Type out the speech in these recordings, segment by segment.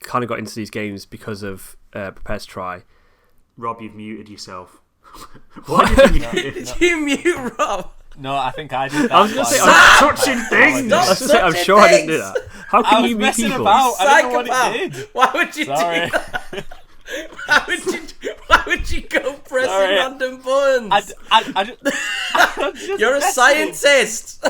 kind of got into these games because of Prepare to Try. Rob, you've muted yourself. What? Did you mute Rob? No, I think I did that. I was going to say, I'm touching things! I was gonna say, I'm sure I didn't do that. How can you mute people? About. I don't know what it did. Why would you Sorry. do that? Why would you go pressing random buttons? You're a scientist.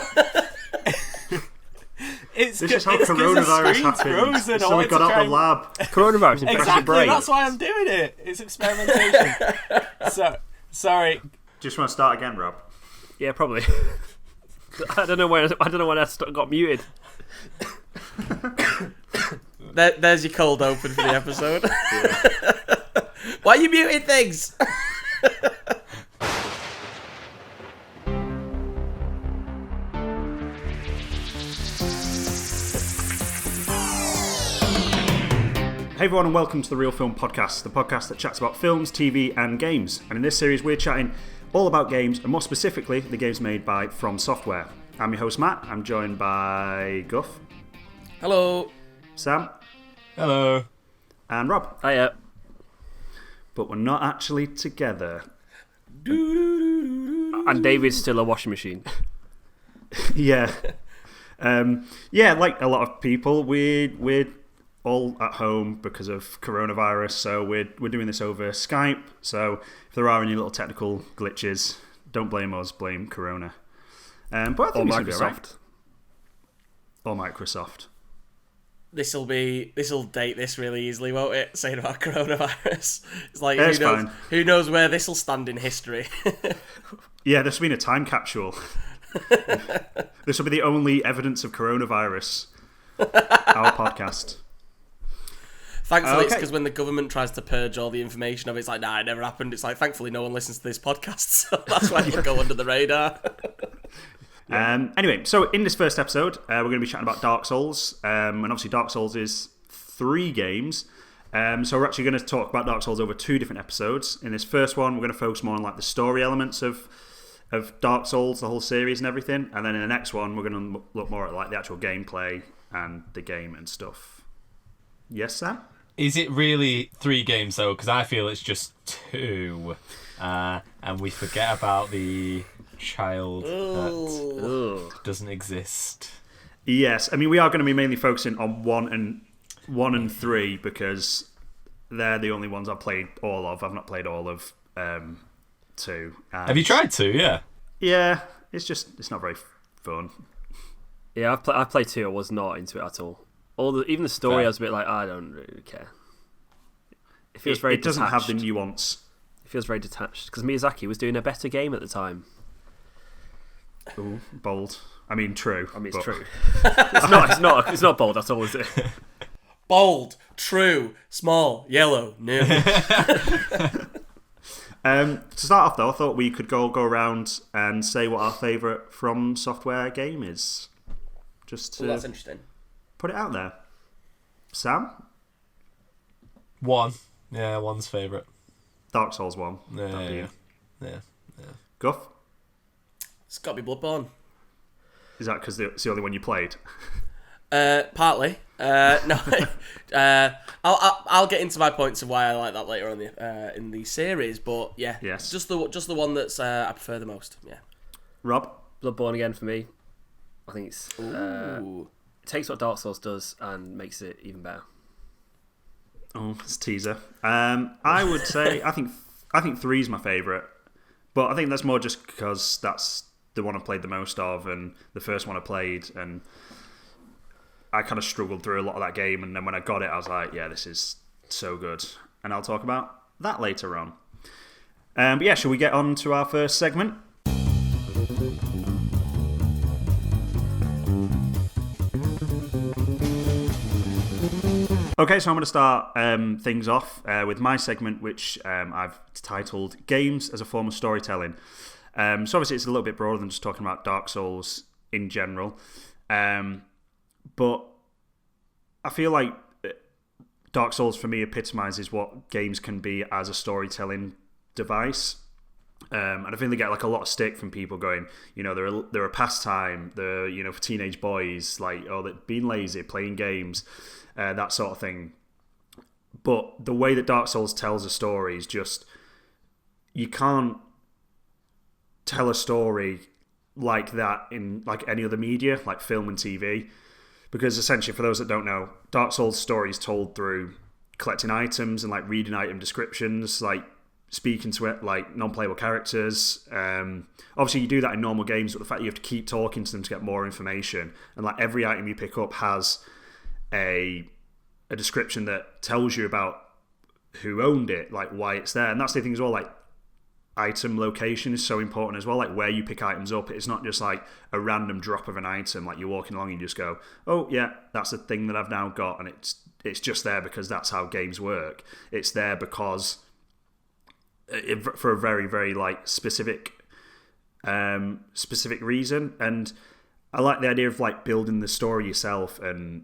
This is how coronavirus happened. Someone got out of the lab. Coronavirus infects your brain. That's why I'm doing it. It's experimentation. Sorry. Just want to start again, Rob? Yeah, probably. I don't know when I got muted. There's your cold open for the episode. Why are you muting things? Hey everyone, and welcome to the Real Film Podcast, the podcast that chats about films, TV and games. And in this series we're chatting all about games, and more specifically the games made by From Software. I'm your host Matt, I'm joined by Guff. Hello. Sam. Hello. And Rob. Hiya. But we're not actually together. And David's still a washing machine. Yeah. Like a lot of people, we're all at home because of coronavirus, so we're doing this over Skype. So if there are any little technical glitches, don't blame us, blame Corona. But I think we should be all right. Or Microsoft. This'll date this really easily, won't it? Saying about coronavirus. It's like who knows where this'll stand in history. Yeah, this will be a time capsule. This will be the only evidence of coronavirus. Our podcast. Thankfully, it's because when the government tries to purge all the information of it, it's like, nah, it never happened. It's like, thankfully, no one listens to this podcast, so that's why it'll go under the radar. Anyway, so in this first episode, we're going to be chatting about Dark Souls, and obviously Dark Souls is 3 games. So we're actually going to talk about Dark Souls over 2 different episodes. In this first one, we're going to focus more on like the story elements of Dark Souls, the whole series and everything, and then in the next one, we're going to look more at like the actual gameplay and the game and stuff. Yes, Sam? Is it really 3 games though? Because I feel it's just 2, and we forget about the child that doesn't exist. Yes, I mean we are going to be mainly focusing on 1 and 3 because they're the only ones I've played all of. I've not played all of 2. Have you tried 2? Yeah. Yeah, it's not very fun. Yeah, I played 2. I was not into it at all. Even the story, I was a bit like, I don't really care. It feels very. It doesn't have the nuance. It feels very detached because Miyazaki was doing a better game at the time. Ooh, bold. I mean, true. I mean, it's true. It's not bold at all, is it? Bold, true, small, yellow, new. To start off, though, I thought we could go around and say what our favourite From Software game is. Just to that's interesting. Put it out there. Sam? 1. Yeah, 1's favourite. Dark Souls 1. Yeah. Guff? It's got to be Bloodborne. Is that because it's the only one you played? Partly. No. I'll get into my points of why I like that later on in the series, but yeah. Yes. Just the one that's I prefer the most. Yeah. Rob? Bloodborne again for me. I think it's it takes what Dark Souls does and makes it even better. Oh, it's a teaser. I would say I think 3 is my favourite, but I think that's more just because that's the one I played the most of, and the first one I played, and I kind of struggled through a lot of that game, and then when I got it, I was like, yeah, this is so good, and I'll talk about that later on. But yeah, shall we get on to our first segment? Okay, so I'm going to start things off with my segment, which I've titled Games as a Form of Storytelling. So obviously it's a little bit broader than just talking about Dark Souls in general. But I feel like Dark Souls for me epitomises what games can be as a storytelling device. And I think they get like a lot of stick from people going, they're a pastime, they're, for teenage boys, like, oh, they're being lazy, playing games, that sort of thing. But the way that Dark Souls tells a story is just, you can't tell a story like that in like any other media, like film and TV, because essentially, for those that don't know, Dark Souls story is told through collecting items and like reading item descriptions, like speaking to it like non-playable characters. Obviously you do that in normal games, but the fact you have to keep talking to them to get more information, and like every item you pick up has a description that tells you about who owned it, like why it's there. And that's the thing as well, like item location is so important as well, like where you pick items up. It's not just like a random drop of an item, like you're walking along and you just go, oh yeah, that's the thing that I've now got, and it's just there because that's how games work. It's there because for a very, very like specific reason. And I like the idea of like building the story yourself and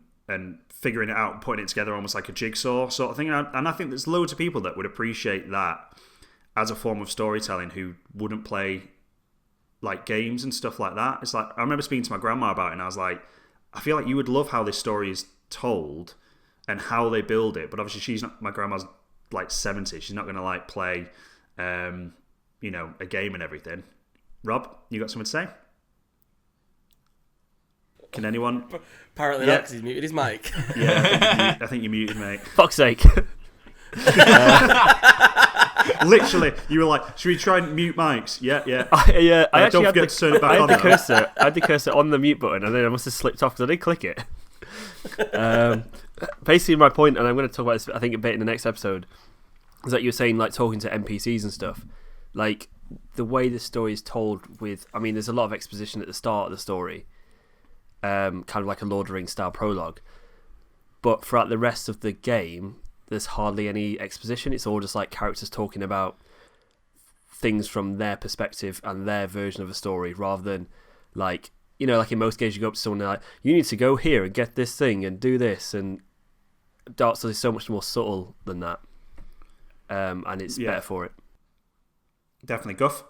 figuring it out and putting it together almost like a jigsaw sort of thing. And I think there's loads of people that would appreciate that as a form of storytelling who wouldn't play like games and stuff like that. It's like, I remember speaking to my grandma about it, and I was like, I feel like you would love how this story is told and how they build it. But obviously my grandma's like 70. She's not going to like play, a game and everything. Rob, you got something to say? Can anyone? Apparently not, because he's muted his mic. Yeah, I think you're muted, mate. Fuck's sake. Literally, you were like, should we try and mute mics? Yeah. I actually don't forget to turn it back on. I had the cursor on the mute button, and then I must have slipped off because I didn't click it. Basically, my point, and I'm going to talk about this, I think, a bit in the next episode, is that you were saying, like, talking to NPCs and stuff. Like, the way the story is told with... I mean, there's a lot of exposition at the start of the story, kind of like a Lord of the Rings style prologue. But throughout the rest of the game, there's hardly any exposition. It's all just like characters talking about things from their perspective and their version of a story, rather than like, like in most games you go up to someone and like, you need to go here and get this thing and do this. And Dark Souls is so much more subtle than that, and it's better for it. Definitely. Guff?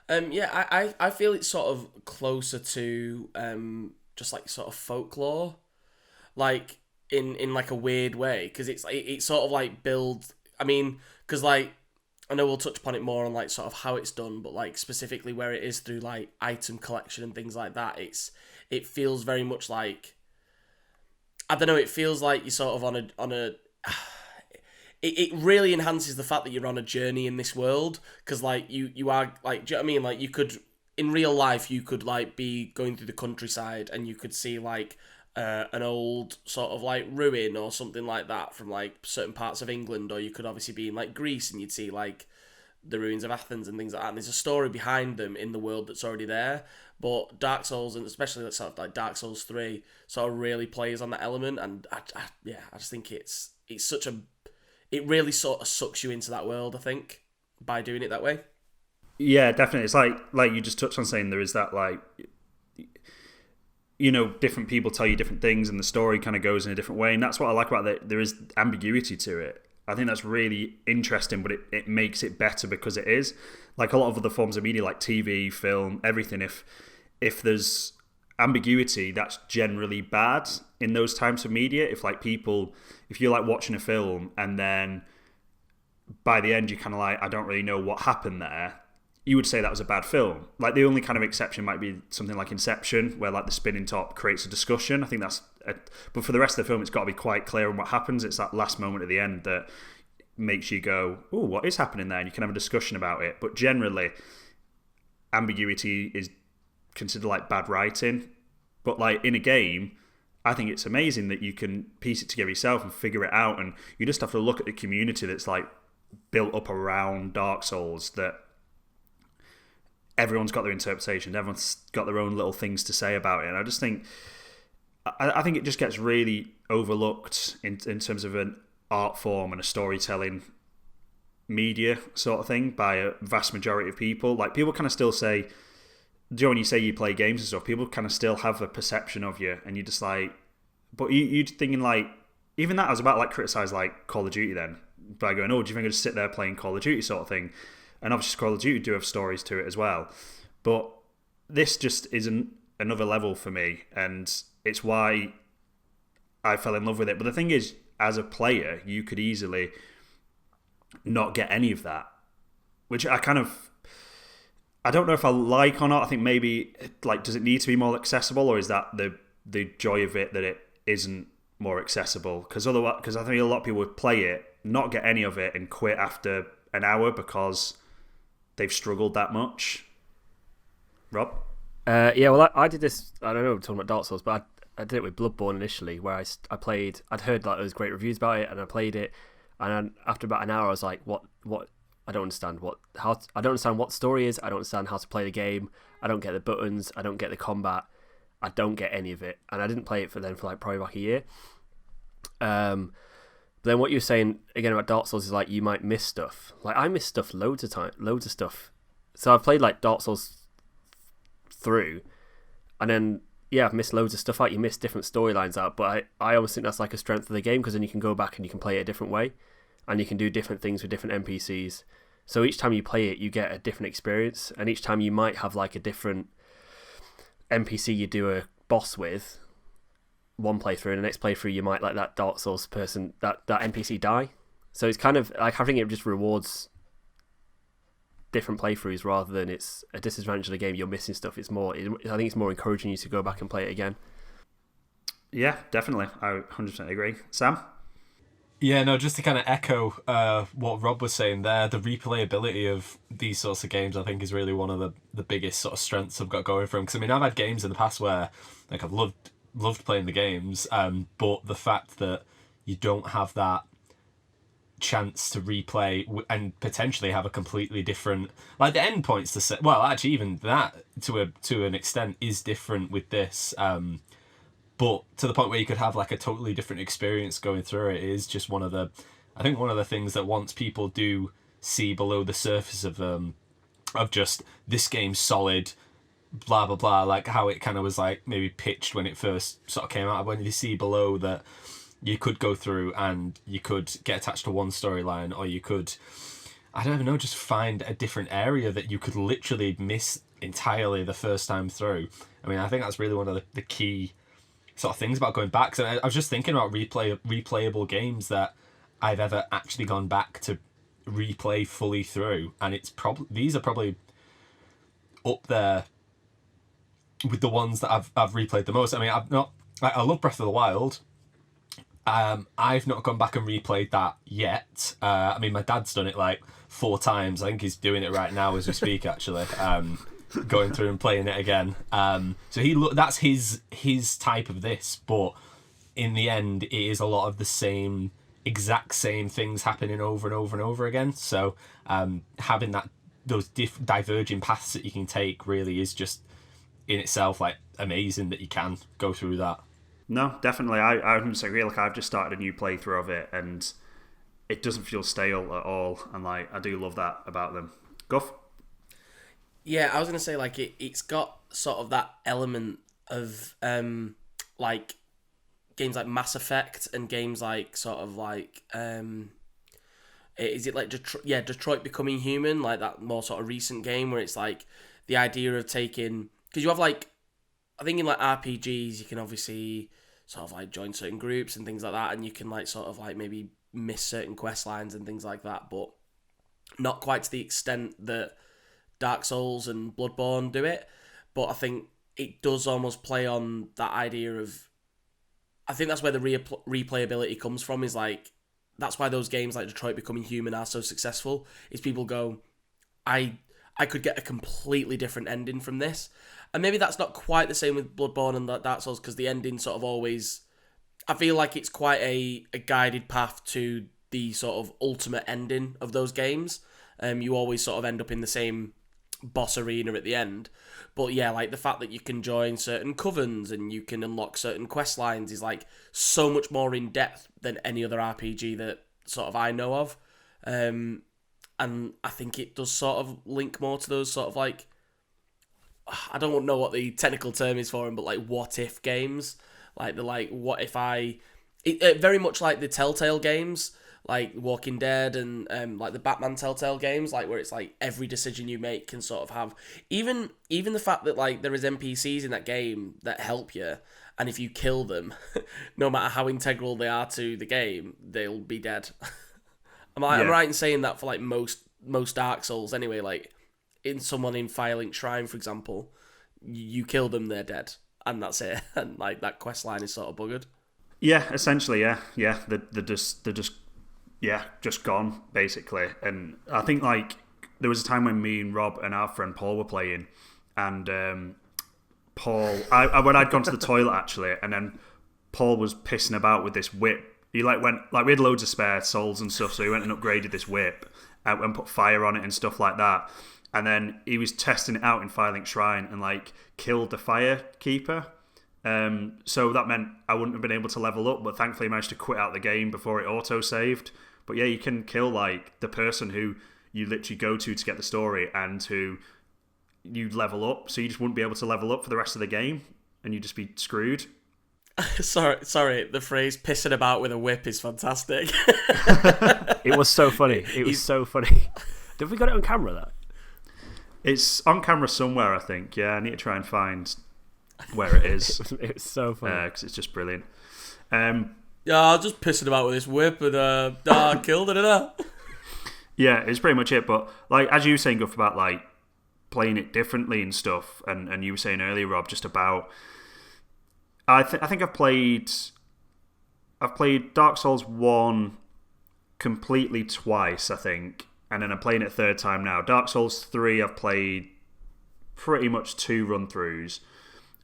I feel it's sort of closer to just like sort of folklore, like in like a weird way, because it's sort of like builds. I mean, because like I know we'll touch upon it more on like sort of how it's done, but like specifically where it is through like item collection and things like that, it feels very much like, I don't know, it feels like you're sort of on a it really enhances the fact that you're on a journey in this world, because like you are like, do you know what I mean? Like you could, in real life, you could like be going through the countryside and you could see like an old sort of like ruin or something like that from like certain parts of England, or you could obviously be in like Greece and you'd see like the ruins of Athens and things like that, and there's a story behind them in the world that's already there. But Dark Souls, and especially sort of like Dark Souls 3, sort of really plays on that element, and I just think it's such a, it really sort of sucks you into that world, I think, by doing it that way. Yeah, definitely. It's like you just touched on saying, there is that like, different people tell you different things and the story kind of goes in a different way. And that's what I like about it. There is ambiguity to it. I think that's really interesting, but it makes it better because it is. Like a lot of other forms of media, like TV, film, everything, if there's ambiguity, that's generally bad in those types of media. If you're like watching a film and then by the end you're kind of like, I don't really know what happened there, you would say that was a bad film. Like the only kind of exception might be something like Inception, where like the spinning top creates a discussion. I think but for the rest of the film, it's got to be quite clear on what happens. It's that last moment at the end that makes you go, "Oh, what is happening there?" And you can have a discussion about it. But generally, ambiguity is considered like bad writing. But like in a game, I think it's amazing that you can piece it together yourself and figure it out. And you just have to look at the community that's like built up around Dark Souls, that everyone's got their interpretation, everyone's got their own little things to say about it. And I just think, I think it just gets really overlooked in terms of an art form and a storytelling media sort of thing by a vast majority of people. Like people kind of still say, when you say you play games and stuff, people kind of still have a perception of you, and you're just like, but you're thinking like, even that I was about to like criticize like Call of Duty then, by going, oh, do you think I just sit there playing Call of Duty sort of thing? And obviously Call of Duty do have stories to it as well. But this just isn't another level for me, and it's why I fell in love with it. But the thing is, as a player, you could easily not get any of that, which I don't know if I like or not. I think maybe, like, does it need to be more accessible, or is that the joy of it that it isn't more accessible? Because I think a lot of people would play it, not get any of it, and quit after an hour because they've struggled that much. Rob? Yeah, well, I did this. I don't know, we're talking about Dark Souls, but I did it with Bloodborne initially, where I played. I'd heard like those great reviews about it, and I played it, and then after about an hour, I was like, "What? I don't understand I don't understand what the story is. I don't understand how to play the game. I don't get the buttons. I don't get the combat. I don't get any of it." And I didn't play it for like probably like a year. But then what you're saying again about Dark Souls is like you might miss stuff. Like I miss stuff loads of stuff. So I've played like Dark Souls through, and then I've missed loads of stuff out. You miss different storylines out, but I almost think that's like a strength of the game, because then you can go back and you can play it a different way, and you can do different things with different NPCs. So each time you play it, you get a different experience, and each time you might have like a different NPC you do a boss with one playthrough, and the next playthrough you might let that Dark Souls person, that NPC die. So it's kind of like, I think it just rewards different playthroughs rather than it's a disadvantage of the game. You're missing stuff. I think it's more encouraging you to go back and play it again. Yeah, definitely. I 100% agree. Sam? Yeah, no, just to kind of echo what Rob was saying there, the replayability of these sorts of games, I think, is really one of the biggest sort of strengths I've got going for them. Because I mean, I've had games in the past where like I've loved playing the games, but the fact that you don't have that chance to replay and potentially have a completely different, like the end points to set. Well, actually, even that to an extent is different with this. But to the point where you could have like a totally different experience going through it is just one of the things that once people do see below the surface of just this game's solid, blah blah blah, like how it kind of was like maybe pitched when it first sort of came out. When you see below that you could go through and you could get attached to one storyline, or you could, I don't even know, just find a different area that you could literally miss entirely the first time through. I mean, I think that's really one of the key sort of things about going back. So I was just thinking about replayable games that I've ever actually gone back to replay fully through, and these are probably up there with the ones that I've replayed the most. I mean, I love Breath of the Wild. I've not gone back and replayed that yet. I mean, my dad's done it like 4 times. I think he's doing it right now as we speak, actually. Going through and playing it again. So that's his type of this, but in the end, it is a lot of the exact same things happening over and over and over again. So having those diverging paths that you can take really is just in itself like amazing that you can go through that. No, definitely. I 100% agree. Like, I've just started a new playthrough of it, and it doesn't feel stale at all. And like, I do love that about them. Guff? Yeah, I was gonna say like it's got sort of that element of like games like Mass Effect and games like sort of like is it like Detroit Becoming Human, like that more sort of recent game where it's like the idea of taking, because you have like, I think in like RPGs you can obviously sort of like join certain groups and things like that, and you can like sort of like maybe miss certain quest lines and things like that, but not quite to the extent that Dark Souls and Bloodborne do it. But I think it does almost play on that idea of, I think that's where the replayability comes from, is like, that's why those games like Detroit Becoming Human are so successful, is people go, I could get a completely different ending from this. And maybe that's not quite the same with Bloodborne and Dark Souls, because the ending sort of always, I feel like it's quite a guided path to the sort of ultimate ending of those games. You always sort of end up in the same boss arena at the end. But yeah, like the fact that you can join certain covens and you can unlock certain quest lines is like so much more in depth than any other RPG that sort of I know of. And I think it does sort of link more to those sort of like, I don't know what the technical term is for them, but like what if games, like the like what if very much like the Telltale games, like Walking Dead and like the Batman Telltale games, like where it's like every decision you make can sort of have even the fact that like there is NPCs in that game that help you, and if you kill them, no matter how integral they are to the game, they'll be dead. I'm right in saying that for like most Dark Souls anyway. Like in someone in Firelink Shrine, for example, you kill them, they're dead, and that's it. And like that quest line is sort of buggered. Yeah, essentially, yeah. They're just gone basically. And I think like there was a time when me and Rob and our friend Paul were playing, and Paul, when I'd gone to the toilet actually, and then Paul was pissing about with this whip. He like went like we had loads of spare souls and stuff, so he went and upgraded this whip and put fire on it and stuff like that. And then he was testing it out in Firelink Shrine and like killed the firekeeper. So that meant I wouldn't have been able to level up, but thankfully I managed to quit out the game before it auto-saved. But yeah, you can kill like the person who you literally go to get the story and who you level up, so you just wouldn't be able to level up for the rest of the game and you'd just be screwed. Sorry, the phrase pissing about with a whip is fantastic. It was so funny. It was so funny. Did we got it on camera, that? It's on camera somewhere, I think. Yeah, I need to try and find where it is. It was so funny. Because it's just brilliant. Yeah, I was just pissing about with this whip and I killed it. Yeah, it's pretty much it. But like as you were saying, Guff, about like playing it differently and stuff, and you were saying earlier, Rob, just about I think I've played Dark Souls 1 completely twice, I think, and then I'm playing it a third time now. Dark Souls 3 I've played pretty much 2 run-throughs.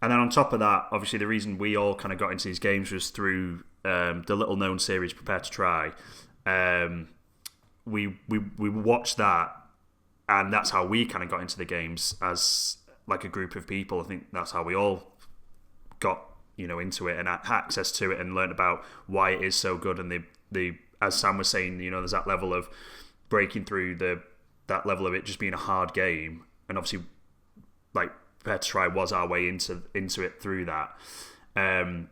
And then on top of that, obviously the reason we all kind of got into these games was through the little-known series Prepare to Try. We watched that, and that's how we kind of got into the games as like a group of people. I think that's how we all got into it and had access to it and learned about why it is so good. And the as Sam was saying, there's that level of breaking through that level of it just being a hard game, and obviously like Prepare to Try was our way into it through that. And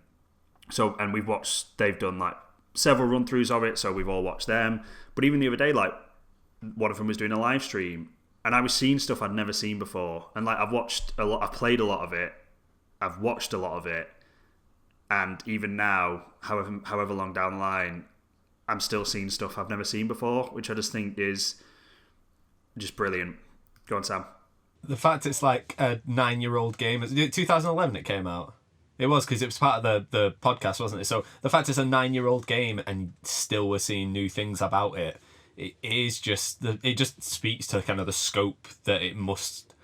we've watched, they've done like several run throughs of it, so we've all watched them. But even the other day, like one of them was doing a live stream, and I was seeing stuff I'd never seen before. And like I've played a lot of it, I've watched a lot of it, and even now, however long down the line, I'm still seeing stuff I've never seen before, which I just think is just brilliant. Go on, Sam. The fact it's like a 9-year-old game. 2011 it came out. It was, because it was part of the podcast, wasn't it? So the fact it's a 9-year-old game and still we're seeing new things about it, it just speaks to kind of the scope that it must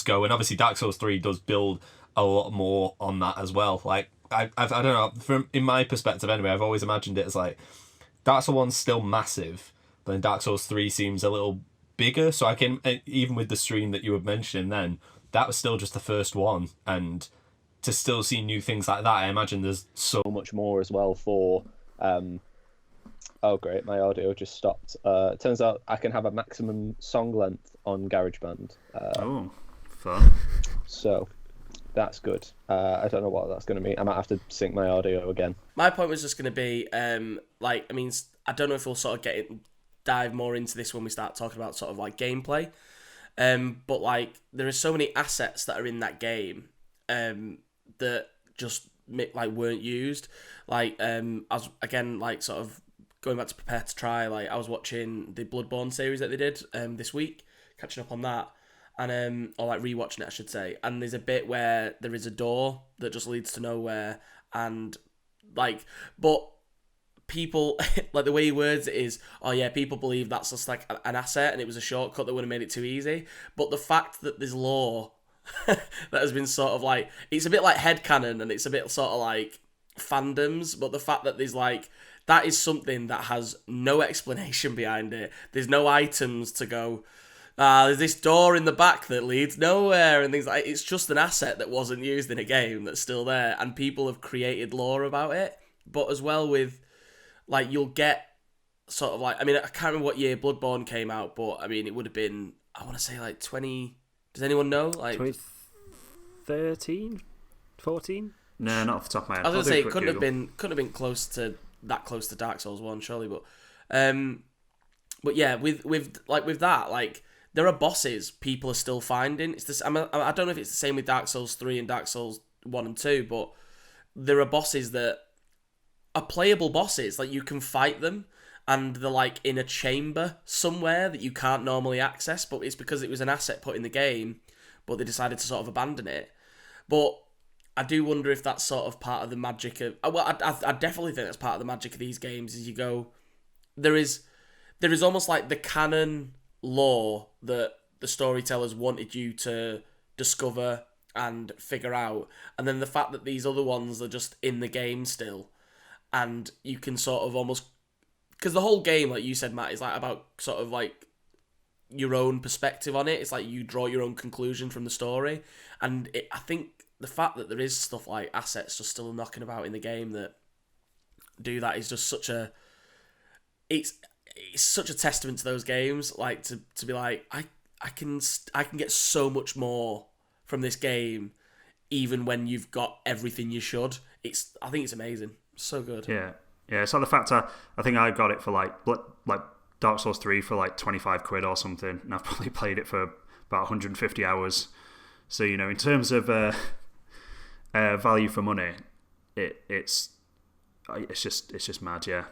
go. And obviously Dark Souls 3 does build a lot more on that as well. Like I don't know, from in my perspective anyway, I've always imagined it as like Dark Souls 1's still massive, but then Dark Souls 3 seems a little bigger. So I can, even with the stream that you were mentioning then, that was still just the first one, and to still see new things like that, I imagine there's so much more as well for oh great, my audio just stopped. It turns out I can have a maximum song length on GarageBand. Oh, fun. So that's good. I don't know what that's going to mean. I might have to sync my audio again. My point was just going to be, I don't know if we'll sort of dive more into this when we start talking about sort of like gameplay. But like there are so many assets that are in that game that just like weren't used. Like I was again like sort of going back to Prepare to Try. Like I was watching the Bloodborne series that they did this week, catching up on that. And or like rewatching it, I should say. And there's a bit where there is a door that just leads to nowhere, and like, but people like the way he words it is, oh yeah, people believe that's just like an asset and it was a shortcut that would have made it too easy. But the fact that there's lore that has been sort of like, it's a bit like headcanon and it's a bit sort of like fandoms, but the fact that there's like, that is something that has no explanation behind it. There's no items to go, there's this door in the back that leads nowhere and things like that. It's just an asset that wasn't used in a game that's still there, and people have created lore about it. But as well with, like, you'll get sort of like, I mean, I can't remember what year Bloodborne came out, but I mean, it would have been, I want to say like 20, does anyone know? Like 2013? 14? No, not off the top of my head. I was going to say, it couldn't have been close to Dark Souls 1, surely, but But yeah, with that, like there are bosses people are still finding. It's this. I don't know if it's the same with Dark Souls 3 and Dark Souls 1 and 2, but there are bosses that are playable bosses. Like you can fight them, and they're like in a chamber somewhere that you can't normally access, but it's because it was an asset put in the game, but they decided to sort of abandon it. But I do wonder if that's sort of part of the magic of. Well, I definitely think that's part of the magic of these games. Is you go, there is almost like the canon lore that the storytellers wanted you to discover and figure out, and then the fact that these other ones are just in the game still, and you can sort of almost, because the whole game, like you said, Matt, is like about sort of like your own perspective on it. It's like you draw your own conclusion from the story, and I think the fact that there is stuff like assets just still knocking about in the game that do that is just such a it's such a testament to those games. Like to be like I can get so much more from this game, even when you've got everything you should. I think it's amazing. So good. Yeah. So the fact I think I got it for like Dark Souls 3 for like 25 quid or something, and I've probably played it for about 150 hours. So in terms of value for money, it's just mad. Yeah.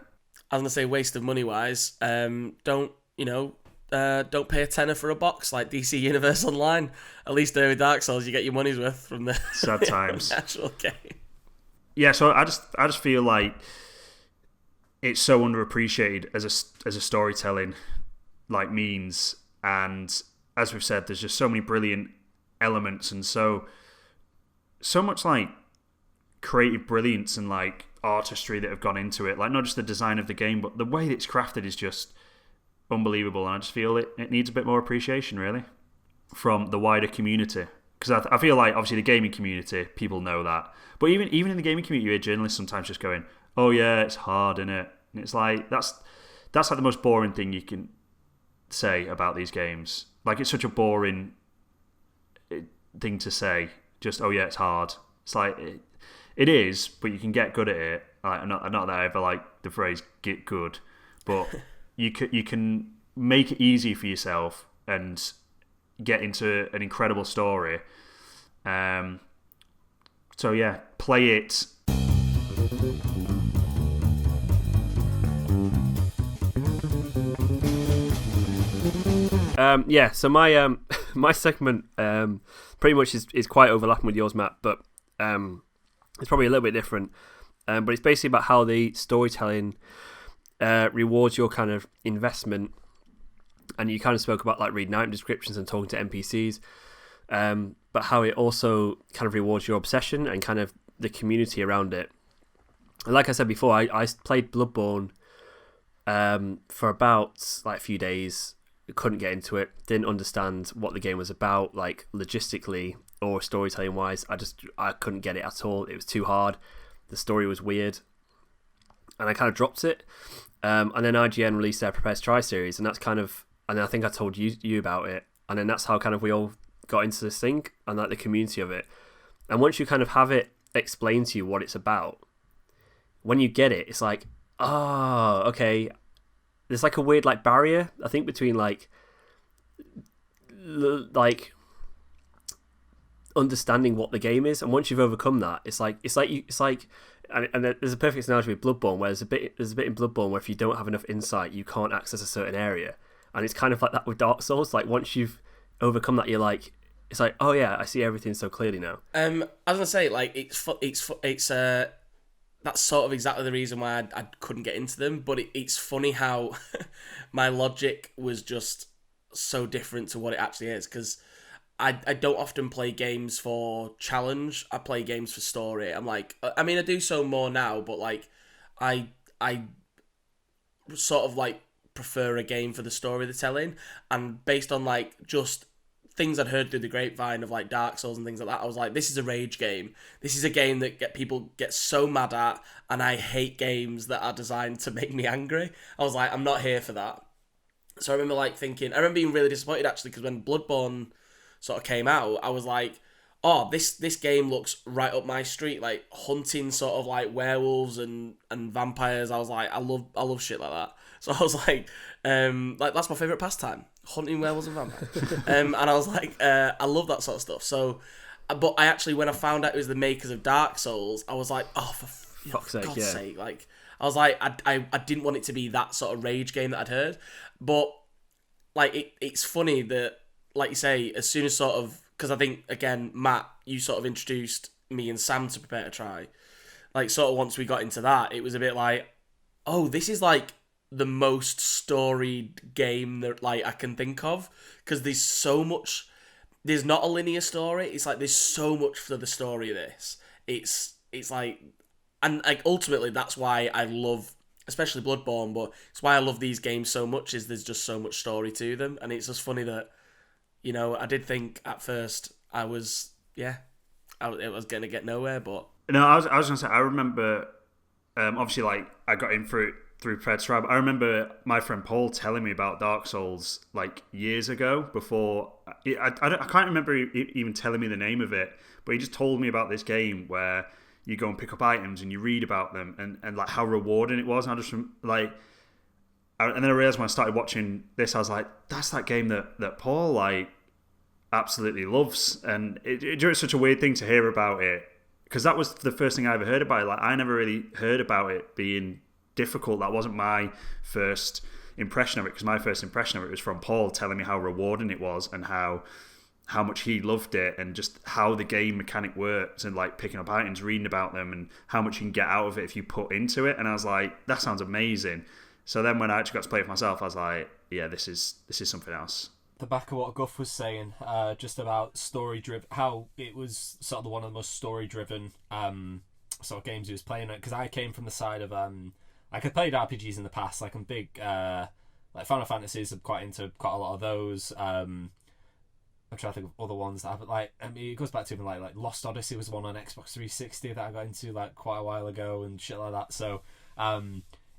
I was gonna say waste of money wise. Don't pay a tenner for a box like DC Universe Online. At least there with Dark Souls, you get your money's worth from the sad times. the actual game. Yeah, so I just feel like it's so underappreciated as a storytelling like means, and as we've said, there's just so many brilliant elements and so much like creative brilliance and like artistry that have gone into it. Like not just the design of the game, but the way it's crafted is just unbelievable, and I just feel it needs a bit more appreciation really from the wider community, because I feel like obviously the gaming community, people know that, but even in the gaming community you hear journalists sometimes just going, oh yeah, it's hard, innit? And it's like that's like the most boring thing you can say about these games. Like it's such a boring thing to say, just oh yeah, it's hard. It's like it is, but you can get good at it. Like, not that I ever like the phrase "get good," but you can make it easy for yourself and get into an incredible story. So yeah, play it. So my my segment pretty much is quite overlapping with yours, Matt, but it's probably a little bit different. But it's basically about how the storytelling rewards your kind of investment, and you kind of spoke about like reading item descriptions and talking to NPCs, but how it also kind of rewards your obsession and kind of the community around it. And like I said before, I played Bloodborne for about like a few days. Couldn't get into it, didn't understand what the game was about, like logistically or storytelling wise. I couldn't get it at all. It was too hard. The story was weird, and I kind of dropped it. And then IGN released their Prepare to Try series, and that's kind of, and I think I told you about it, and then that's how kind of we all got into this thing and like the community of it. And once you kind of have it explained to you what it's about, when you get it, it's like, oh, okay. There's like a weird like barrier, I think, between like understanding what the game is, and once you've overcome that, it's like and there's a perfect analogy with Bloodborne, where there's a bit in Bloodborne where if you don't have enough insight, you can't access a certain area, and it's kind of like that with Dark Souls. Like once you've overcome that, you're like, it's like, oh yeah, I see everything so clearly now. I was gonna say like it's that's sort of exactly the reason why I couldn't get into them, but it's funny how my logic was just so different to what it actually is, because I don't often play games for challenge. I play games for story. I'm like, I mean, I do so more now, but like, I sort of like prefer a game for the story they're telling, and based on like just things I'd heard through the grapevine of like Dark Souls and things like that, I was like, this is a rage game. This is a game that people get so mad at, and I hate games that are designed to make me angry. I was like, I'm not here for that. So I remember being really disappointed actually, because when Bloodborne sort of came out, I was like, oh, this game looks right up my street, like hunting sort of like werewolves and vampires. I was like, I love shit like that. So I was like that's my favorite pastime, hunting werewolves and vampires. And I was like, I love that sort of stuff. So, but I actually, when I found out it was the makers of Dark Souls, I was like, oh, for Fuck's sake, God's yeah. sake, like I was like, I didn't want it to be that sort of rage game that I'd heard, but like it's funny that, like you say, as soon as sort of, because I think, again, Matt, you sort of introduced me and Sam to Prepare to Try. Like, sort of once we got into that, it was a bit like, oh, this is like the most storied game that like I can think of, because there's so much. There's not a linear story. It's like there's so much for the story of this. It's like, and like ultimately that's why I love, especially Bloodborne, but it's why I love these games so much. Is there's just so much story to them, and it's just funny that, you know, I did think at first it was going to get nowhere, but... No, I was going to say, I remember, obviously, like, I got in through Pred Tribe. I remember my friend Paul telling me about Dark Souls, like, years ago, before... I can't remember even telling me the name of it, but he just told me about this game where you go and pick up items and you read about them and like, how rewarding it was. And I just, like... And then I realised when I started watching this, I was like, that's that game that Paul, like, absolutely loves. And it's such a weird thing to hear about it, because that was the first thing I ever heard about it. Like, I never really heard about it being difficult. That wasn't my first impression of it, because my first impression of it was from Paul telling me how rewarding it was and how much he loved it, and just how the game mechanic works, and like picking up items, reading about them, and how much you can get out of it if you put into it. And I was like, that sounds amazing. So then when I actually got to play it for myself, I was like, yeah, this is something else. The back of what Guff was saying, just about story-driven, how it was sort of one of the most story-driven sort of games he was playing at, because I came from the side of, like, I played RPGs in the past, like, I'm big, like, Final Fantasies, I'm quite into quite a lot of those. I'm trying to think of other ones that have, like, I mean, it goes back to even, like Lost Odyssey was one on Xbox 360 that I got into, like, quite a while ago, and shit like that, so,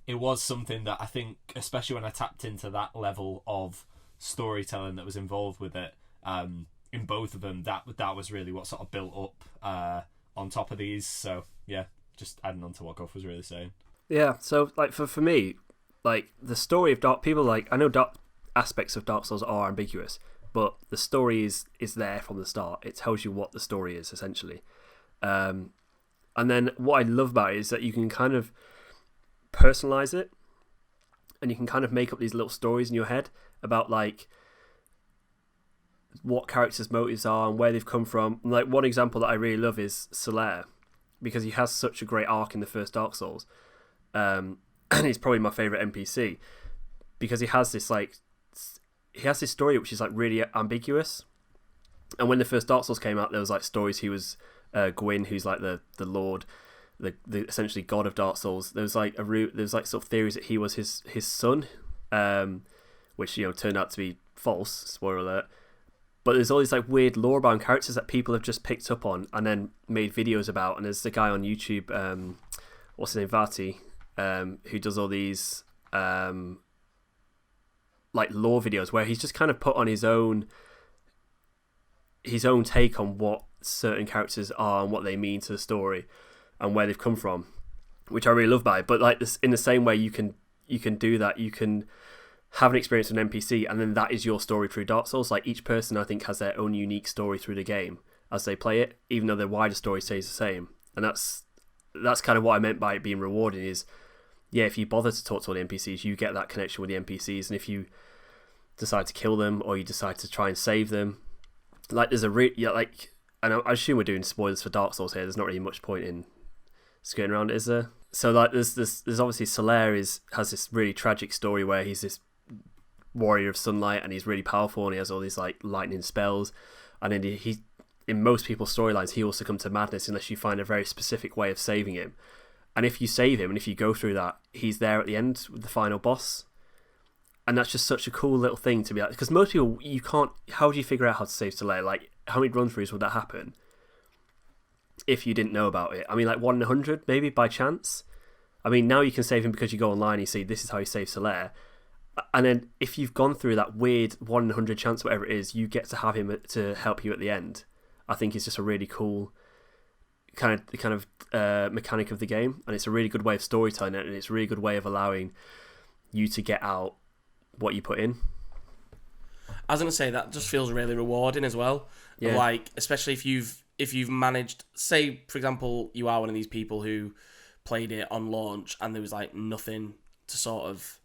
it was something that I think, especially when I tapped into that level of storytelling that was involved with it, in both of them, that was really what sort of built up on top of these. So yeah, just adding on to what Goff was really saying. Yeah, so like for me, like the story of Dark, people like, I know dark aspects of Dark Souls are ambiguous, but the story is there from the start. It tells you what the story is, essentially. And then what I love about it is that you can kind of personalize it, and you can kind of make up these little stories in your head about like what characters' motives are and where they've come from. And, like, one example that I really love is Solaire, because he has such a great arc in the first Dark Souls, and he's probably my favorite NPC because he has this story which is like really ambiguous. And when the first Dark Souls came out, there was like stories he was Gwyn, who's like the lord, the essentially god of Dark Souls. There was like sort of theories that he was his son, which, you know, turned out to be false, spoiler alert. But there's all these like weird lore-bound characters that people have just picked up on and then made videos about. And there's the guy on YouTube, what's his name, Vati, who does all these like lore videos where he's just kind of put on his own take on what certain characters are and what they mean to the story and where they've come from, which I really love by it. But like this, in the same way you can do that, you can have an experience with an NPC and then that is your story through Dark Souls. Like, each person I think has their own unique story through the game as they play it, even though their wider story stays the same. And that's kind of what I meant by it being rewarding is, yeah, if you bother to talk to all the NPCs, you get that connection with the NPCs. And if you decide to kill them or you decide to try and save them, like there's and I assume we're doing spoilers for Dark Souls here. There's not really much point in skirting around it, is there? So like there's obviously Solaire has this really tragic story where he's this warrior of sunlight and he's really powerful and he has all these like lightning spells, and then he in most people's storylines he also comes to madness unless you find a very specific way of saving him. And if you save him and if you go through that, he's there at the end with the final boss. And that's just such a cool little thing to be like, because most people, you can't, how do you figure out how to save Solaire? Like, how many run-throughs would that happen if you didn't know about it? I mean, like 1 in 100, maybe, by chance? I mean, now you can save him because you go online and you see, this is how you save Solaire. And then if you've gone through that weird 1 in 100 chance, whatever it is, you get to have him to help you at the end. I think is just a really cool kind of mechanic of the game, and it's a really good way of storytelling it, and it's a really good way of allowing you to get out what you put in. I was gonna say that just feels really rewarding as well. Yeah. Like, especially if you've managed, say for example, you are one of these people who played it on launch and there was like nothing to sort of,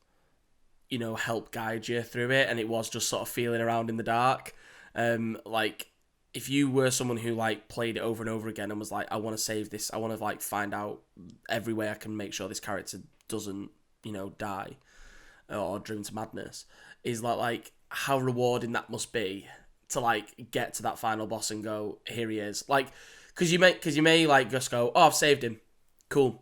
help guide you through it, and it was just sort of feeling around in the dark. Like, if you were someone who like played it over and over again and was like, I want to save this, I want to like find out every way I can make sure this character doesn't, die or driven to madness, is like how rewarding that must be to like get to that final boss and go, here he is. Like, because you may like just go, oh, I've saved him, cool,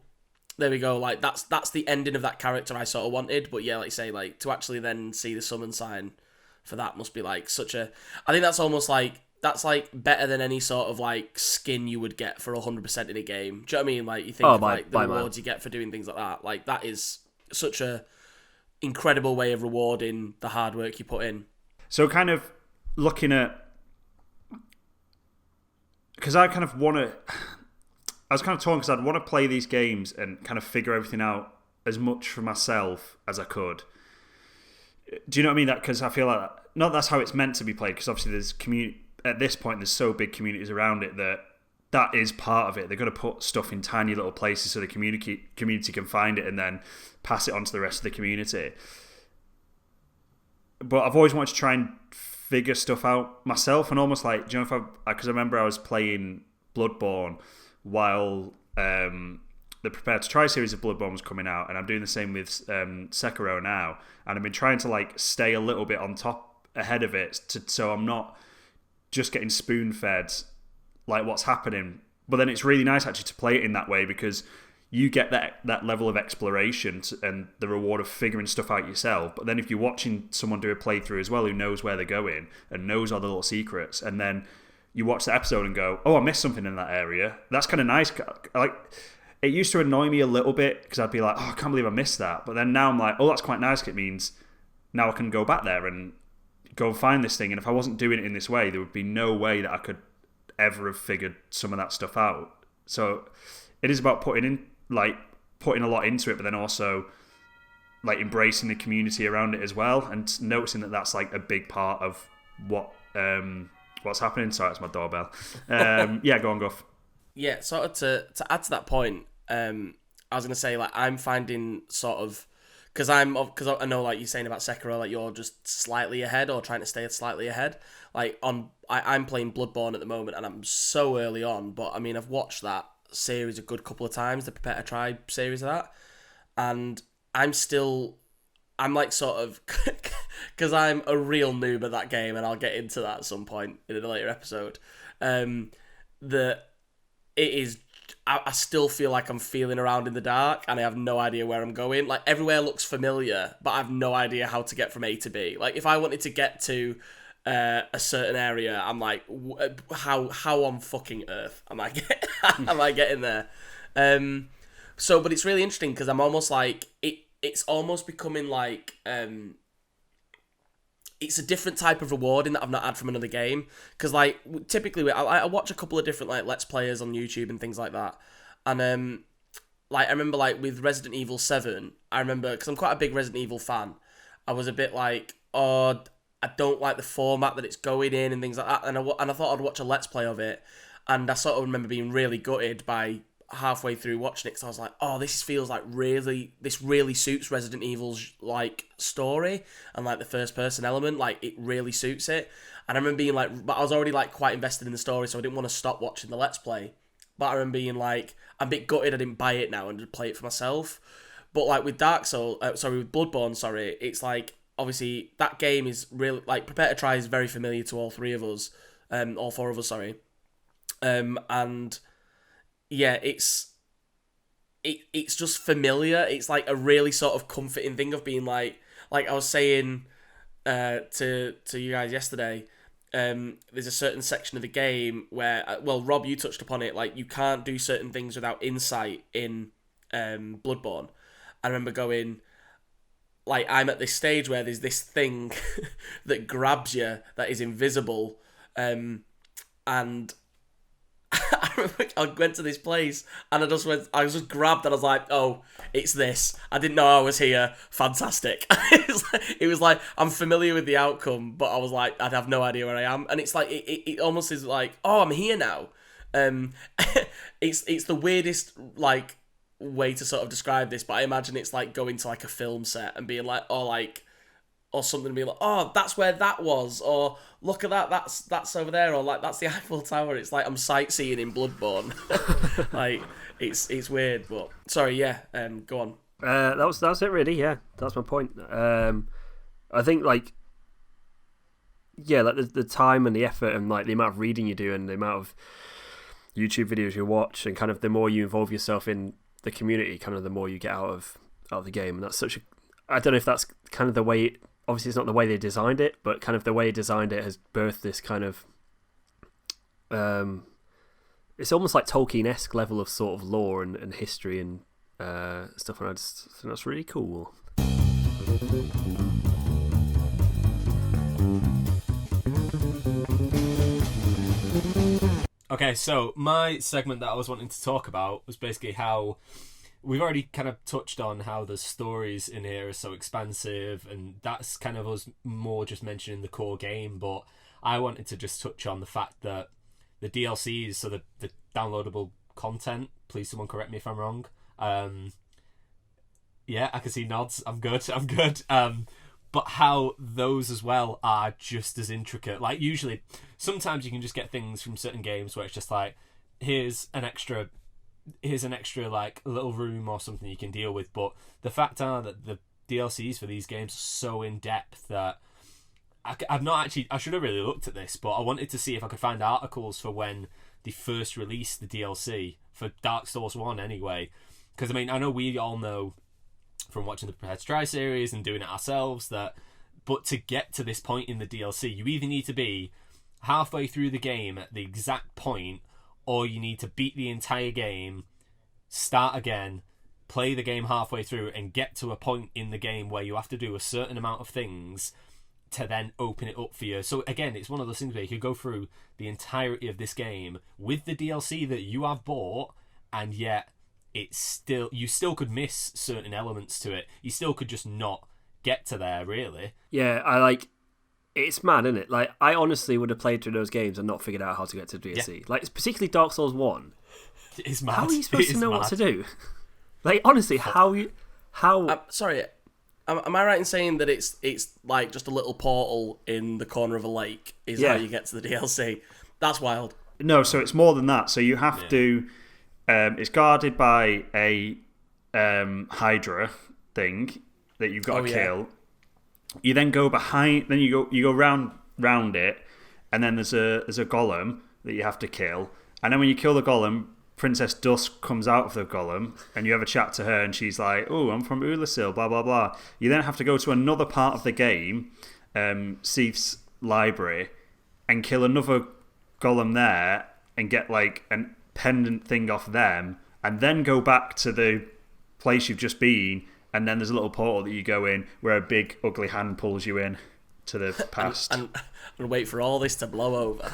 there we go. Like that's the ending of that character I sort of wanted. But yeah, like say, like to actually then see the summon sign for that must be like such a. I think that's almost like that's like better than any sort of like skin you would get for 100% in a game. Do you know what I mean? Like you think of like the rewards you get for doing things like that. Like that is such a incredible way of rewarding the hard work you put in. So kind of looking at, because I kind of want to, I was kind of torn because I'd want to play these games and kind of figure everything out as much for myself as I could. Do you know what I mean? That because I feel like not that's how it's meant to be played, because obviously there's community at this point. There's so big communities around it that is part of it. They're going to put stuff in tiny little places so the community can find it and then pass it on to the rest of the community. But I've always wanted to try and figure stuff out myself, and almost like, do you know, because I remember I was playing Bloodborne while the Prepare to Try series of Bloodborne was coming out, and I'm doing the same with Sekiro now, and I've been trying to like stay a little bit on top ahead of it so I'm not just getting spoon-fed like what's happening. But then it's really nice actually to play it in that way, because you get that level of exploration and the reward of figuring stuff out yourself. But then if you're watching someone do a playthrough as well who knows where they're going and knows all the little secrets, and then you watch the episode and go, oh, I missed something in that area, that's kind of nice. Like, it used to annoy me a little bit because I'd be like, oh, I can't believe I missed that. But then now I'm like, oh, that's quite nice. It means now I can go back there and go and find this thing. And if I wasn't doing it in this way, there would be no way that I could ever have figured some of that stuff out. So it is about putting a lot into it, but then also like embracing the community around it as well, and noticing that that's like a big part of what's happening. Sorry, it's my doorbell. Yeah, go on, Guff. Yeah, sort of to add to that point, I was gonna say, like, I'm finding sort of, because I know, like you're saying about Sekiro, like you're just slightly ahead or trying to stay slightly ahead. Like I'm playing Bloodborne at the moment, and I'm so early on, but I mean I've watched that series a good couple of times, the Prepare to Try series of that, and I'm like sort of, because I'm a real noob at that game, and I'll get into that at some point in a later episode, that it is, I still feel like I'm feeling around in the dark and I have no idea where I'm going. Like everywhere looks familiar, but I have no idea how to get from A to B. Like if I wanted to get to a certain area, I'm like, how on fucking earth am I getting there? So, but it's really interesting because I'm almost like it's almost becoming like it's a different type of rewarding that I've not had from another game. Because like typically I watch a couple of different like Let's Players on YouTube and things like that, and like I remember like with Resident Evil 7, I remember because I'm quite a big Resident Evil fan, I was a bit like, oh, I don't like the format that it's going in and things like that, and I thought I'd watch a Let's Play of it, and I sort of remember being really gutted by halfway through watching it, because I was like, oh, this feels like this really suits Resident Evil's like story and like the first person element, like it really suits it. And I remember being like, but I was already like quite invested in the story, so I didn't want to stop watching the Let's Play. But I remember being like, I'm a bit gutted I didn't buy it now and just play it for myself. But like with with Bloodborne, it's like obviously that game is really like Prepare to Try is very familiar to all three of us, all four of us, and yeah, it's just familiar. It's like a really sort of comforting thing of being like I was saying to you guys yesterday, there's a certain section of the game where, well, Rob, you touched upon it, like you can't do certain things without insight in Bloodborne. I remember going, like, I'm at this stage where there's this thing that grabs you that is invisible, and I went to this place and I was just grabbed and I was like, oh, it's this. I didn't know I was here. Fantastic. It was like, I'm familiar with the outcome, but I was like, I'd have no idea where I am. And it's like, it almost is like, oh, I'm here now. It's the weirdest, like, way to sort of describe this, but I imagine it's like going to like a film set and being like, or something, being like, oh, that's where that was, or look at that, that's over there, or like that's the Eiffel Tower. It's like I'm sightseeing in Bloodborne. Like it's weird, but sorry, yeah. Go on. That's it really. Yeah, that's my point. I think like the time and the effort and like the amount of reading you do and the amount of YouTube videos you watch and kind of the more you involve yourself in the community, kind of the more you get out of the game. And that's such a, I don't know if that's kind of the way. Obviously, it's not the way they designed it, but kind of the way they designed it has birthed this kind of. It's almost like Tolkien-esque level of sort of lore and history and stuff, and I just think that's really cool. Okay, so my segment that I was wanting to talk about was basically how we've already kind of touched on how the stories in here are so expansive, and that's kind of us more just mentioning the core game, but I wanted to just touch on the fact that the DLCs, so the downloadable content, please someone correct me if I'm wrong. Yeah, I can see nods. I'm good. But how those as well are just as intricate. Like usually, sometimes you can just get things from certain games where it's just like, here's an extra like little room or something you can deal with, but the fact are that the DLCs for these games are so in depth that I've not actually, I should have really looked at this, but I wanted to see if I could find articles for when they first released the DLC for Dark Souls 1 anyway, because I mean I know we all know from watching the Prepare to Try series and doing it ourselves but to get to this point in the DLC you either need to be halfway through the game at the exact point, or you need to beat the entire game, start again, play the game halfway through, and get to a point in the game where you have to do a certain amount of things to then open it up for you. So again, it's one of those things where you could go through the entirety of this game with the DLC that you have bought, and yet you still could miss certain elements to it. You still could just not get to there, really. Yeah, it's mad, isn't it? Like, I honestly would have played through those games and not figured out how to get to DLC. Yeah. Like, particularly Dark Souls 1. It is mad. How are you supposed to know what to do? Like, honestly, how... Sorry, am I right in saying that it's like just a little portal in the corner of a lake is how you get to the DLC? That's wild. No, so it's more than that. So you have to... it's guarded by a Hydra thing that you've got to kill. You then go behind, then you go round it, and then there's a golem that you have to kill. And then when you kill the golem, Princess Dusk comes out of the golem, and you have a chat to her, and she's like, "Oh, I'm from Ulasil, blah blah blah." You then have to go to another part of the game, Seath's library, and kill another golem there, and get like a pendant thing off them, and then go back to the place you've just been. And then there's a little portal that you go in where a big ugly hand pulls you in to the past. and wait for all this to blow over.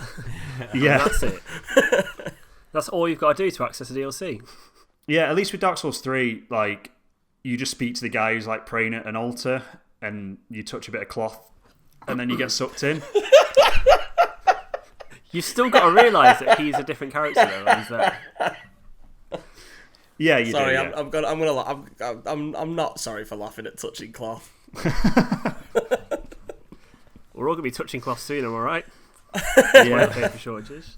Yeah. That's it. That's all you've got to do to access the DLC. Yeah, at least with Dark Souls 3, like, you just speak to the guy who's like praying at an altar and you touch a bit of cloth and then you get sucked in. You've still got to realise that he's a different character though. He's Yeah, you sorry, do. I'm not sorry for laughing at touching cloth. We're all gonna be touching cloth soon, am I right? Yeah. Paper shortages.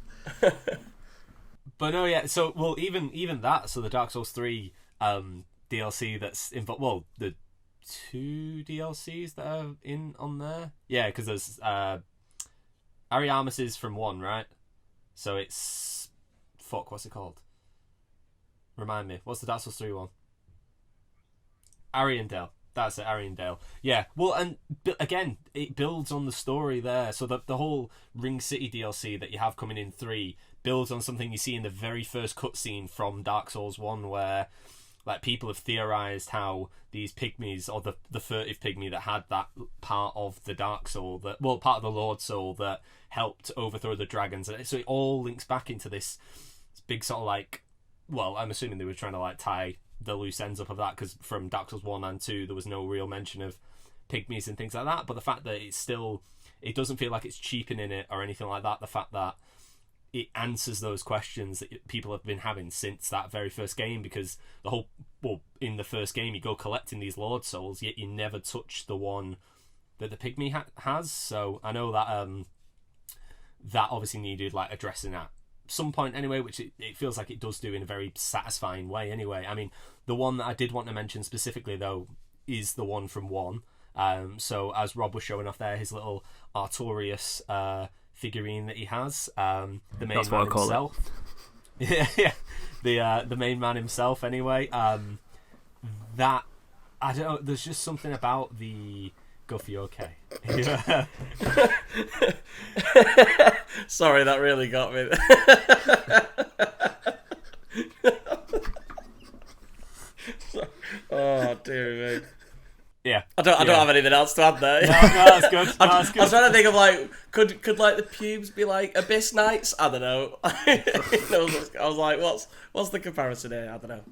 But no, yeah. So well, even that. So the Dark Souls 3 DLC that's involved. Well, the 2 DLCs that are in on there. Yeah, because there's Ariamis is from 1, right? So it's what's it called? Remind me, what's the Dark Souls 3 one? Ariandale. That's it, Ariandale. Yeah, well, and again, it builds on the story there. So the whole Ring City DLC that you have coming in 3 builds on something you see in the very first cutscene from Dark Souls 1, where like people have theorized how these pygmies, or the furtive pygmy that had that part of the Dark Soul, part of the Lord Soul that helped overthrow the dragons. So it all links back into this big sort of like, well, I'm assuming they were trying to like tie the loose ends up of that, because from Dark Souls 1 and 2 there was no real mention of pygmies and things like that, but the fact that it doesn't feel like it's cheapening it or anything like that, the fact that it answers those questions that people have been having since that very first game, because in the first game you go collecting these Lord Souls, yet you never touch the one that the pygmy has. So I know that that obviously needed like addressing at some point anyway, which it feels like it does do in a very satisfying way anyway. I mean, the one that I did want to mention specifically though is the one from 1. So as Rob was showing off there, his little Artorias figurine that he has, the main That's man what I call himself. The main man himself anyway. That, I don't know, there's just something about the... Guffy, okay. Sorry, that really got me. Oh dear me. Yeah. I don't have anything else to add there. No, that's good. I was trying to think of like, could like the pubes be like Abyss Knights? I don't know. I was like, what's the comparison here? I don't know.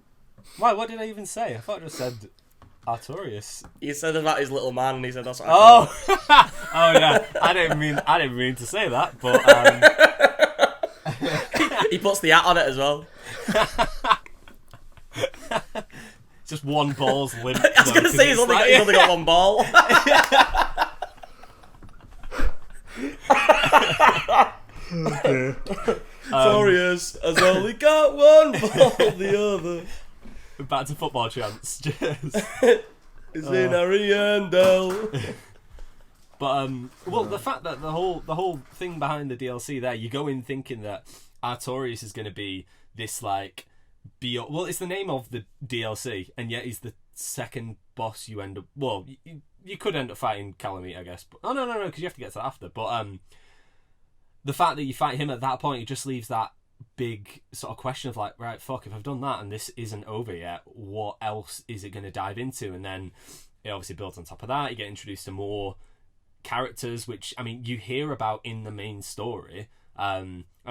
Why? What did I even say? I thought I just said Artorias. You said about his little man, and he said that's what Oh, oh yeah. I didn't mean to say that, but he puts the hat on it as well. Just one ball's limp. I was going to say he's only got one ball. Artorias has only got one ball, the other. Back to football chants. It's in Ariandel. But well, the fact that the whole thing behind the DLC there, you go in thinking that Artorias is going to be this like well, it's the name of the DLC, and yet he's the second boss you end up. Well, you could end up fighting Calamite, I guess. But, no, because you have to get to that after. But the fact that you fight him at that point, it just leaves that big sort of question of like, right, fuck, if I've done that and this isn't over yet, what else is it going to dive into? And then it obviously builds on top of that. You get introduced to more characters, which, I mean, you hear about in the main story. I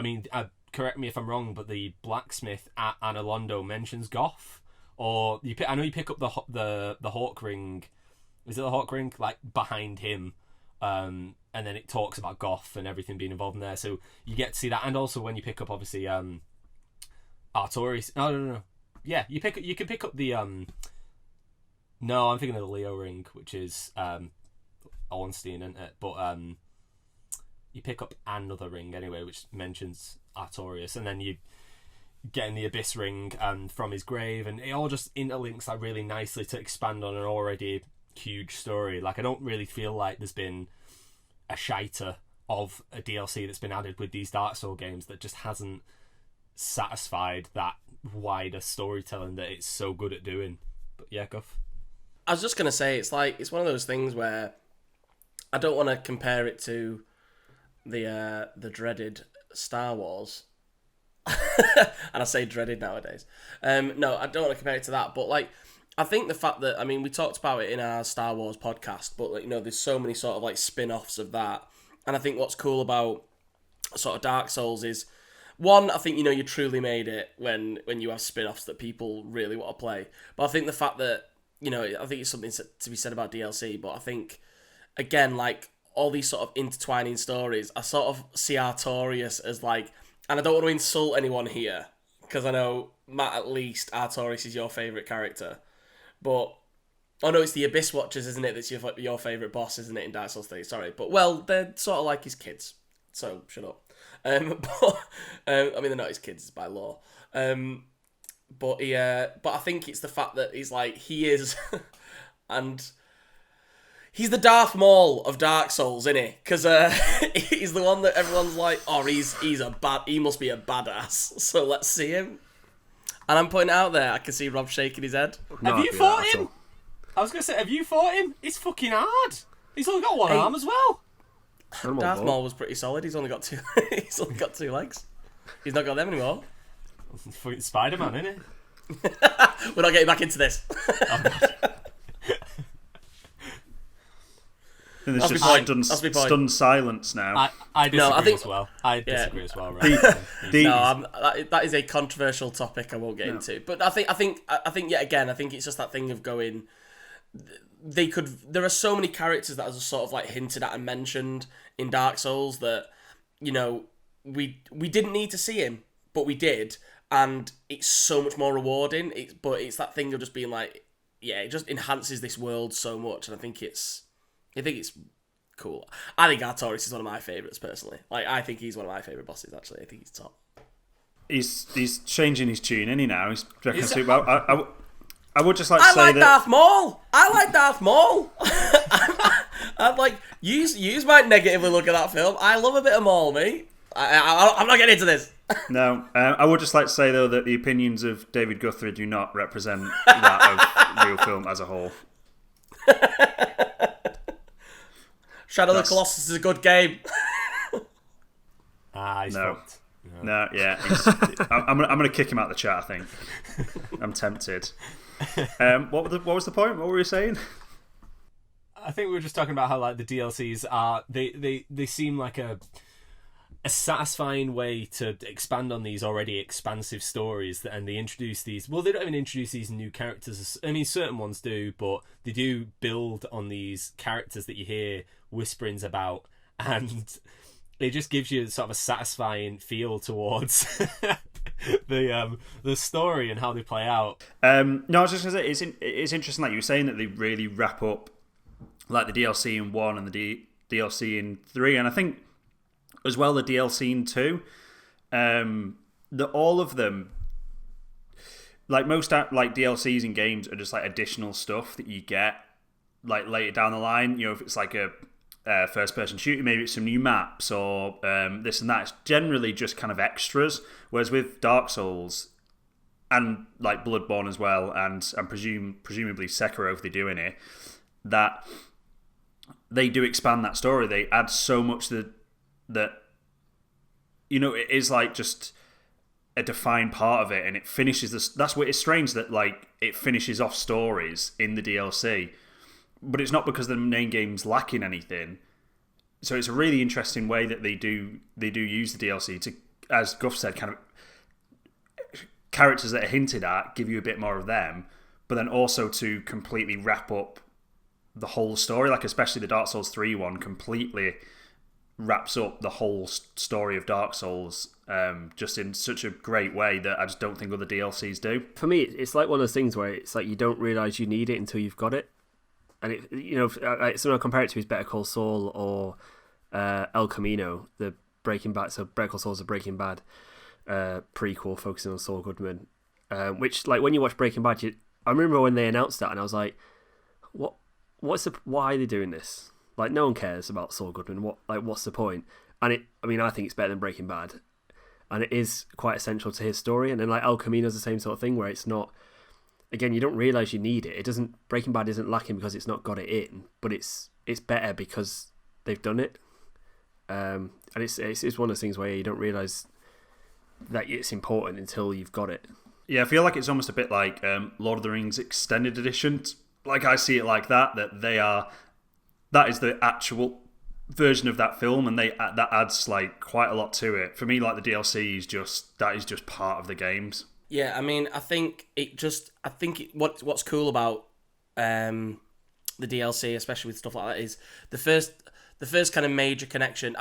mean, correct me if I'm wrong, but the blacksmith at Analondo mentions Goth, or I know you pick up the Hawk Ring. Is it the Hawk Ring? Like behind him, and then it talks about Goth and everything being involved in there. So you get to see that, and also when you pick up obviously Artorias. No. Yeah, you can pick up the No, I'm thinking of the Leo Ring, which is Ornstein, isn't it? But you pick up another ring anyway, which mentions Artorias, and then you get in the Abyss Ring from his grave, and it all just interlinks that really nicely to expand on an already huge story. Like, I don't really feel like there's been a shiter of a DLC that's been added with these Dark Souls games that just hasn't satisfied that wider storytelling that it's so good at doing. But yeah, Guff. I was just going to say, it's one of those things where I don't want to compare it to the dreaded Star Wars. And I say dreaded nowadays. No, I don't want to compare it to that, but like, I think the fact that, I mean, we talked about it in our Star Wars podcast, but like, you know, there's so many sort of like spin-offs of that. And I think what's cool about sort of Dark Souls is, one, I think, you know, you truly made it when you have spin-offs that people really want to play. But I think the fact that, you know, I think it's something to be said about DLC, but I think, again, like, all these sort of intertwining stories, I sort of see Artorias as like, and I don't want to insult anyone here, because I know, Matt, at least, Artorias is your favourite character. But, oh no, it's the Abyss Watchers, isn't it? That's your favourite boss, isn't it, in Dark Souls 3? Sorry. But, well, they're sort of like his kids. So, shut up. I mean, they're not his kids by law. But I think it's the fact that he's like, he is, and he's the Darth Maul of Dark Souls, isn't he? Because he's the one that everyone's like, oh, he must be a badass. So let's see him. And I'm putting it out there. I can see Rob shaking his head. Have you fought him? I was going to say, have you fought him? It's fucking hard. He's only got one arm as well. Darth Maul was pretty solid. He's only got two. He's only got two legs. He's not got them anymore. Fucking Spider-Man, isn't it? We're not getting back into this. And there's That's just my point. That's my point. stunned silence now. I disagree I think- as well. I disagree as well. Right? That is a controversial topic I won't get into. But I think yet again, I think it's just that thing of going. There are so many characters that are sort of like hinted at and mentioned in Dark Souls that, you know, we didn't need to see him, but we did, and it's so much more rewarding. But it's that thing of just being like, yeah, it just enhances this world so much, and I think it's cool. I think Artorias is one of my favourites personally. Like, I think he's one of my favourite bosses. Actually, I think he's top. He's changing his tune, isn't he now? I would just like to say that Darth Maul. I like Darth Maul. I'm like, you might negatively look at that film. I love a bit of Maul, mate. I'm not getting into this. No, I would just like to say though that the opinions of David Guthrie do not represent that of real film as a whole. Shadow of the Colossus is a good game. He's No. fucked. No, yeah, I'm gonna kick him out of the chat. I think I'm tempted. What was the point? What were we saying? I think we were just talking about how like the DLCs are they seem like a satisfying way to expand on these already expansive stories, and they introduce these. Well, they don't even introduce these new characters. I mean, certain ones do, but they do build on these characters that you hear whisperings about, and it just gives you sort of a satisfying feel towards the story and how they play out. No, I was just gonna say it's interesting. Like you were saying that they really wrap up like the DLC in 1 and the DLC in 3, and I think as well the DLC in 2. That all of them, like most like DLCs in games, are just like additional stuff that you get like later down the line. You know, if it's like a first-person shooter, maybe it's some new maps or this and that. It's generally just kind of extras. Whereas with Dark Souls and like Bloodborne as well, and presumably Sekiro if they're doing it, that they do expand that story. They add so much that you know it is like just a defined part of it, and it finishes this. That's what it's strange that like it finishes off stories in the DLC. But it's not because the main game's lacking anything. So it's a really interesting way that they do use the DLC to, as Guff said, kind of characters that are hinted at, give you a bit more of them, but then also to completely wrap up the whole story. Like especially the Dark Souls 3 one completely wraps up the whole story of Dark Souls just in such a great way that I just don't think other DLCs do. For me, it's like one of those things where it's like you don't realise you need it until you've got it. And it, you know, someone I compare it to is Better Call Saul or El Camino, the Breaking Bad. So Better Call Saul is a Breaking Bad prequel focusing on Saul Goodman. Which, like, when you watch Breaking Bad, I remember when they announced that, and I was like, why are they doing this? Like, no one cares about Saul Goodman. What's the point? And I think it's better than Breaking Bad, and it is quite essential to his story. And then like El Camino's the same sort of thing where it's not. Again, you don't realise you need it. It doesn't. Breaking Bad isn't lacking because it's not got it in, but it's better because they've done it. And it's one of those things where you don't realise that it's important until you've got it. Yeah, I feel like it's almost a bit like Lord of the Rings Extended Edition. Like I see it like that that is the actual version of that film, and that adds like quite a lot to it. For me, like the DLC is just part of the games. Yeah, I mean, I think what's cool about the DLC, especially with stuff like that, is the first kind of major connection.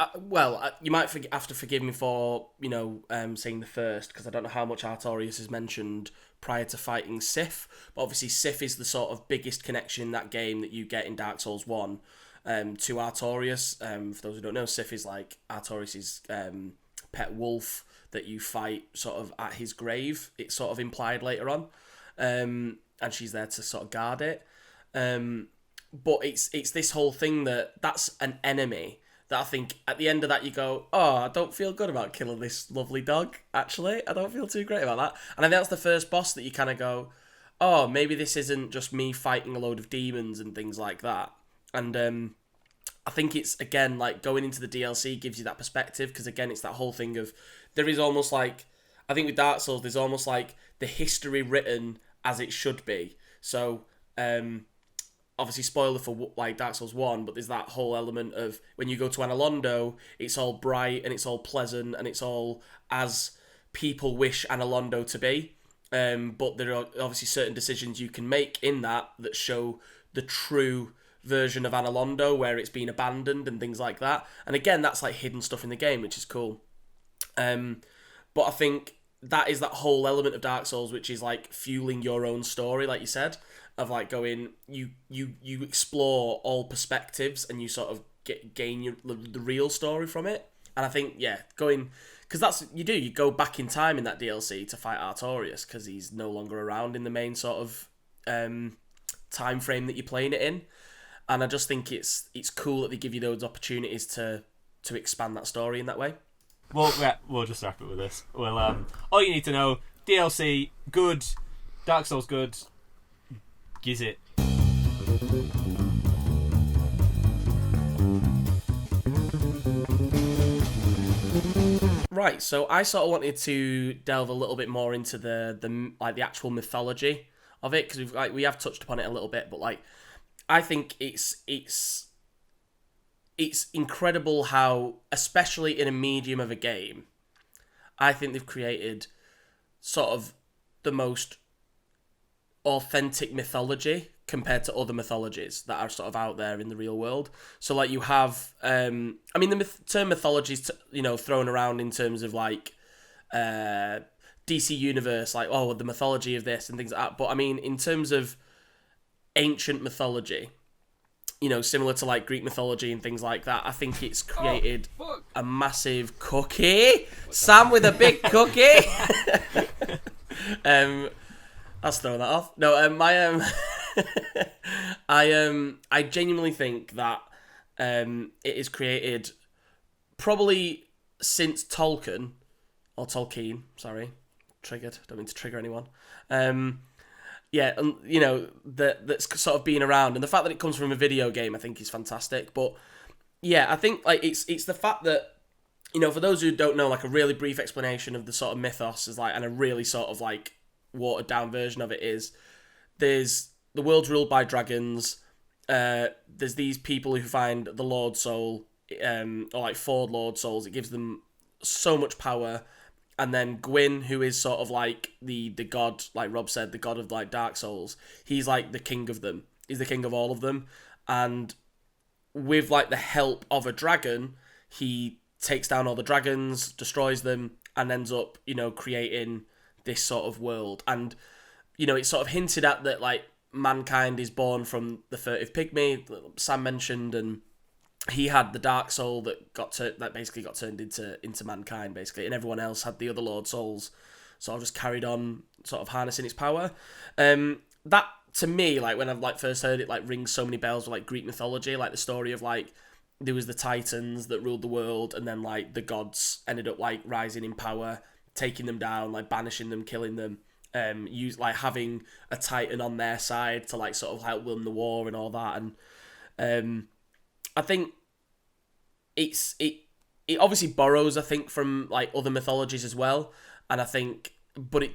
You might have to forgive me for saying the first, because I don't know how much Artorias is mentioned prior to fighting Sif, but obviously Sif is the sort of biggest connection in that game that you get in Dark Souls 1 to Artorias. For those who don't know, Sif is like Artorias' pet wolf that you fight sort of at his grave. It's sort of implied later on, and she's there to sort of guard it. But it's this whole thing that's an enemy that I think at the end of that you go, oh, I don't feel good about killing this lovely dog. Actually, I don't feel too great about that. And I think that's the first boss that you kind of go, oh, maybe this isn't just me fighting a load of demons and things like that. And I think it's, again, like going into the DLC gives you that perspective, because again, it's that whole thing of there is almost like, I think with Dark Souls, there's almost like the history written as it should be. So obviously spoiler for like Dark Souls 1, but there's that whole element of when you go to Analondo, it's all bright and it's all pleasant and it's all as people wish Analondo to be. But there are obviously certain decisions you can make in that show the true version of Analondo, where it's been abandoned and things like that. And again, that's like hidden stuff in the game, which is cool. But I think that is that whole element of Dark Souls, which is like fueling your own story, like you said, of like going, you explore all perspectives and you sort of gain the real story from it. And I think, going, because that's, you go back in time in that DLC to fight Artorias, because he's no longer around in the main sort of time frame that you're playing it in. And I just think it's cool that they give you those opportunities to expand that story in that way. Well, we'll just wrap it with this. Well, all you need to know: DLC good, Dark Souls good. Giz it. Right, so I sort of wanted to delve a little bit more into the actual mythology of it, because we have touched upon it a little bit, but like I think it's incredible how, especially in a medium of a game, I think they've created sort of the most authentic mythology compared to other mythologies that are sort of out there in the real world. So like you have, the term mythology is thrown around in terms of like DC Universe, like the mythology of this and things like that. But I mean, in terms of ancient mythology, similar to like Greek mythology and things like that, I think it's created a massive cookie. Sam with a big cookie. Let's throw that off. No, I genuinely think that it is created probably since Tolkien, sorry, triggered. Don't mean to trigger anyone. That's sort of been around, and the fact that it comes from a video game, I think, is fantastic. But yeah, I think like it's the fact that, for those who don't know, like a really brief explanation of the sort of mythos is like, and a really sort of like watered down version of it is, there's the world's ruled by dragons. There's these people who find the Lord Soul, or like 4 Lord Souls. It gives them so much power. And then Gwyn, who is sort of like the god, like Rob said, the god of like Dark Souls, he's like the king of them. He's the king of all of them. And with like the help of a dragon, he takes down all the dragons, destroys them, and ends up, creating this sort of world. And, it's sort of hinted at that like mankind is born from the furtive pygmy that Sam mentioned, and he had the Dark Soul that basically got turned into mankind, basically, and everyone else had the other Lord Souls, sort of just carried on, sort of harnessing its power. That to me, like when I've like first heard it, like rings so many bells with like Greek mythology, like the story of like there was the Titans that ruled the world, and then like the gods ended up like rising in power, taking them down, like banishing them, killing them. Like having a Titan on their side to like sort of help win the war and all that, and I think it obviously borrows, I think, from like other mythologies as well, and I think, but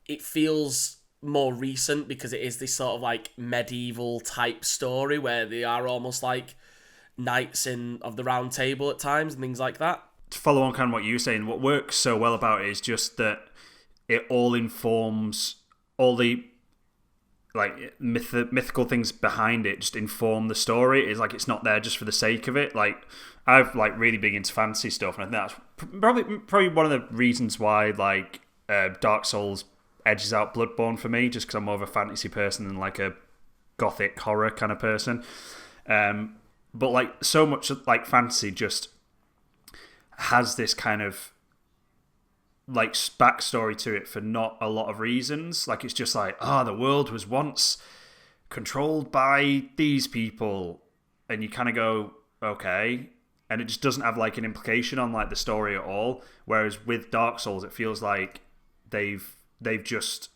it feels more recent because it is this sort of like medieval type story where they are almost like knights of the Round Table at times and things like that. To follow on kind of what you were saying, what works so well about it is just that it all informs all the like mythical things behind it, just inform the story. It's like it's not there just for the sake of it. Like I've like really big into fantasy stuff, and I think that's probably one of the reasons why like Dark Souls edges out Bloodborne for me, just because I'm more of a fantasy person than like a gothic horror kind of person. But like so much like fantasy just has this kind of like backstory to it for not a lot of reasons. Like it's just like, the world was once controlled by these people, and you kind of go, okay, and it just doesn't have like an implication on like the story at all. Whereas with Dark Souls, it feels like they've just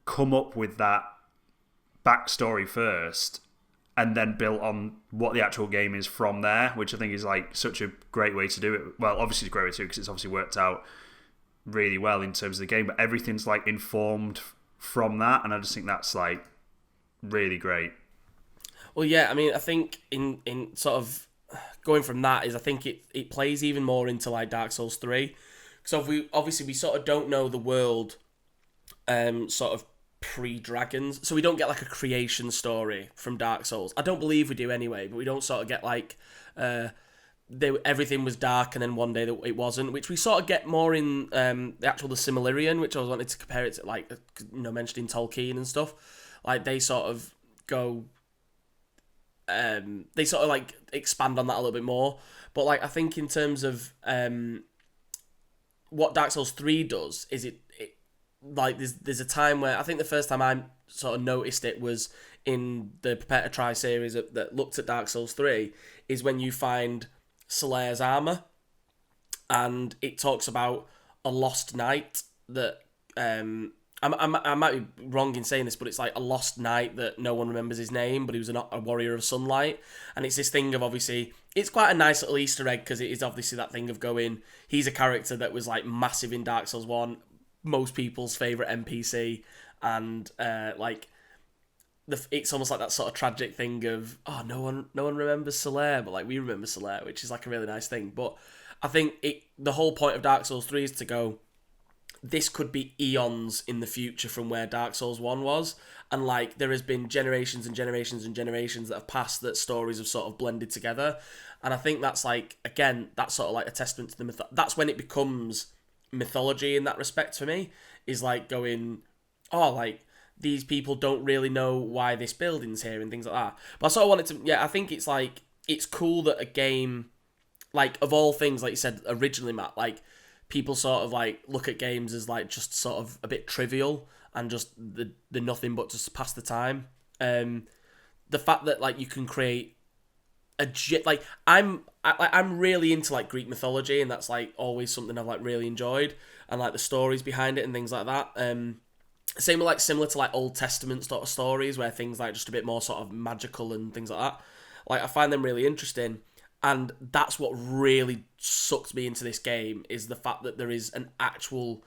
come up with that backstory first and then built on what the actual game is from there, which I think is like such a great way to do it. Well, obviously it's a great way to do it because it's obviously worked out really well in terms of the game, but everything's like informed from that, and I just think that's like really great. Well, yeah, I mean, I think in sort of going from that is I think it plays even more into like Dark Souls 3. So we sort of don't know the world sort of pre-dragons. So we don't get like a creation story from Dark Souls. I don't believe we do anyway, but we don't sort of get like everything was dark and then one day that it wasn't, which we sort of get more in the Silmarillion, which I was wanted to compare it to like mentioned in Tolkien and stuff. Like they sort of go they sort of like expand on that a little bit more. But like I think in terms of what Dark Souls 3 does is it like there's a time where I think the first time I sort of noticed it was in the Prepare to Try series that looked at Dark Souls 3 is when you find Solaire's armor, and it talks about a lost knight that I might be wrong in saying this, but it's like a lost knight that no one remembers his name, but he was a warrior of sunlight. And it's this thing of obviously, it's quite a nice little Easter egg because it is obviously that thing of going, he's a character that was like massive in Dark Souls 1, most people's favourite NPC, and it's almost like that sort of tragic thing of, oh, no one remembers Solaire, but like we remember Solaire, which is like a really nice thing. But I think the whole point of Dark Souls 3 is to go, this could be eons in the future from where Dark Souls 1 was. And like there has been generations and generations and generations that have passed that stories have sort of blended together. And I think that's like, again, that's sort of like a testament to the that's when it becomes mythology in that respect for me, is like going, oh, like these people don't really know why this building's here and things like that. But I sort of wanted to, I think it's like, it's cool that a game, like of all things, like you said originally, Matt, like people sort of like look at games as like just sort of a bit trivial and just the nothing but just pass the time. The fact that like you can create I'm really into like Greek mythology, and that's like always something I've like really enjoyed, and like the stories behind it and things like that. Same with like similar to like Old Testament sort of stories where things like just a bit more sort of magical and things like that. Like I find them really interesting. And that's what really sucked me into this game, is the fact that there is an actual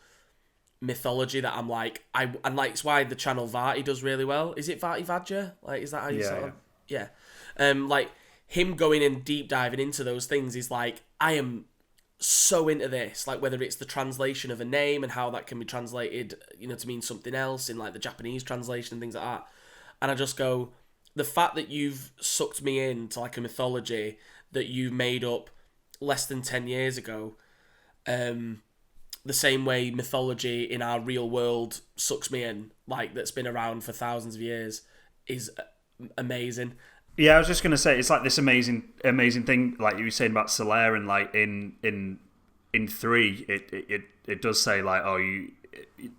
mythology that I'm like, and like it's why the channel Varty does really well. Is it Varty Vadger? Like, is that how you sort of, yeah. Like him going in deep diving into those things is like, I am so into this. Like whether it's the translation of a name and how that can be translated, to mean something else in like the Japanese translation and things like that. And I just go, the fact that you've sucked me into like a mythology that you made up less than 10 years ago, the same way mythology in our real world sucks me in, like that's been around for thousands of years, is amazing. Yeah, I was just gonna say it's like this amazing thing, like you were saying about Solaire, and like in 3, it does say like, oh,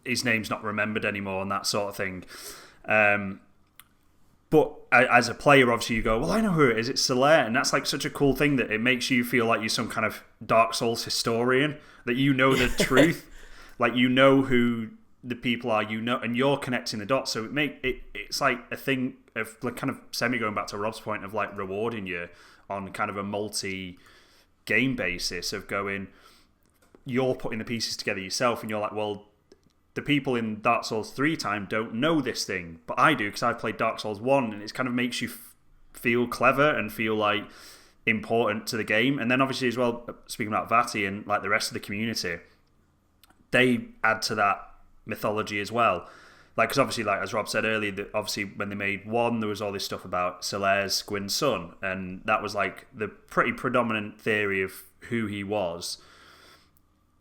his name's not remembered anymore and that sort of thing. But as a player, obviously, you go, well, I know who it is. It's Solaire. And that's like such a cool thing that it makes you feel like you're some kind of Dark Souls historian, that you know the truth. Like, you know who the people are, and you're connecting the dots. So it's like a thing of like kind of going back to Rob's point of like rewarding you on kind of a multi-game basis of going, you're putting the pieces together yourself and you're like, well, the people in Dark Souls 3 time don't know this thing, but I do because I've played Dark Souls 1, and it kind of makes you feel clever and feel like important to the game. And then obviously as well, speaking about Vati and like the rest of the community, they add to that mythology as well. Like, because obviously, like as Rob said earlier, that obviously when they made 1, there was all this stuff about Solaire's Gwyn's son, and that was like the pretty predominant theory of who he was.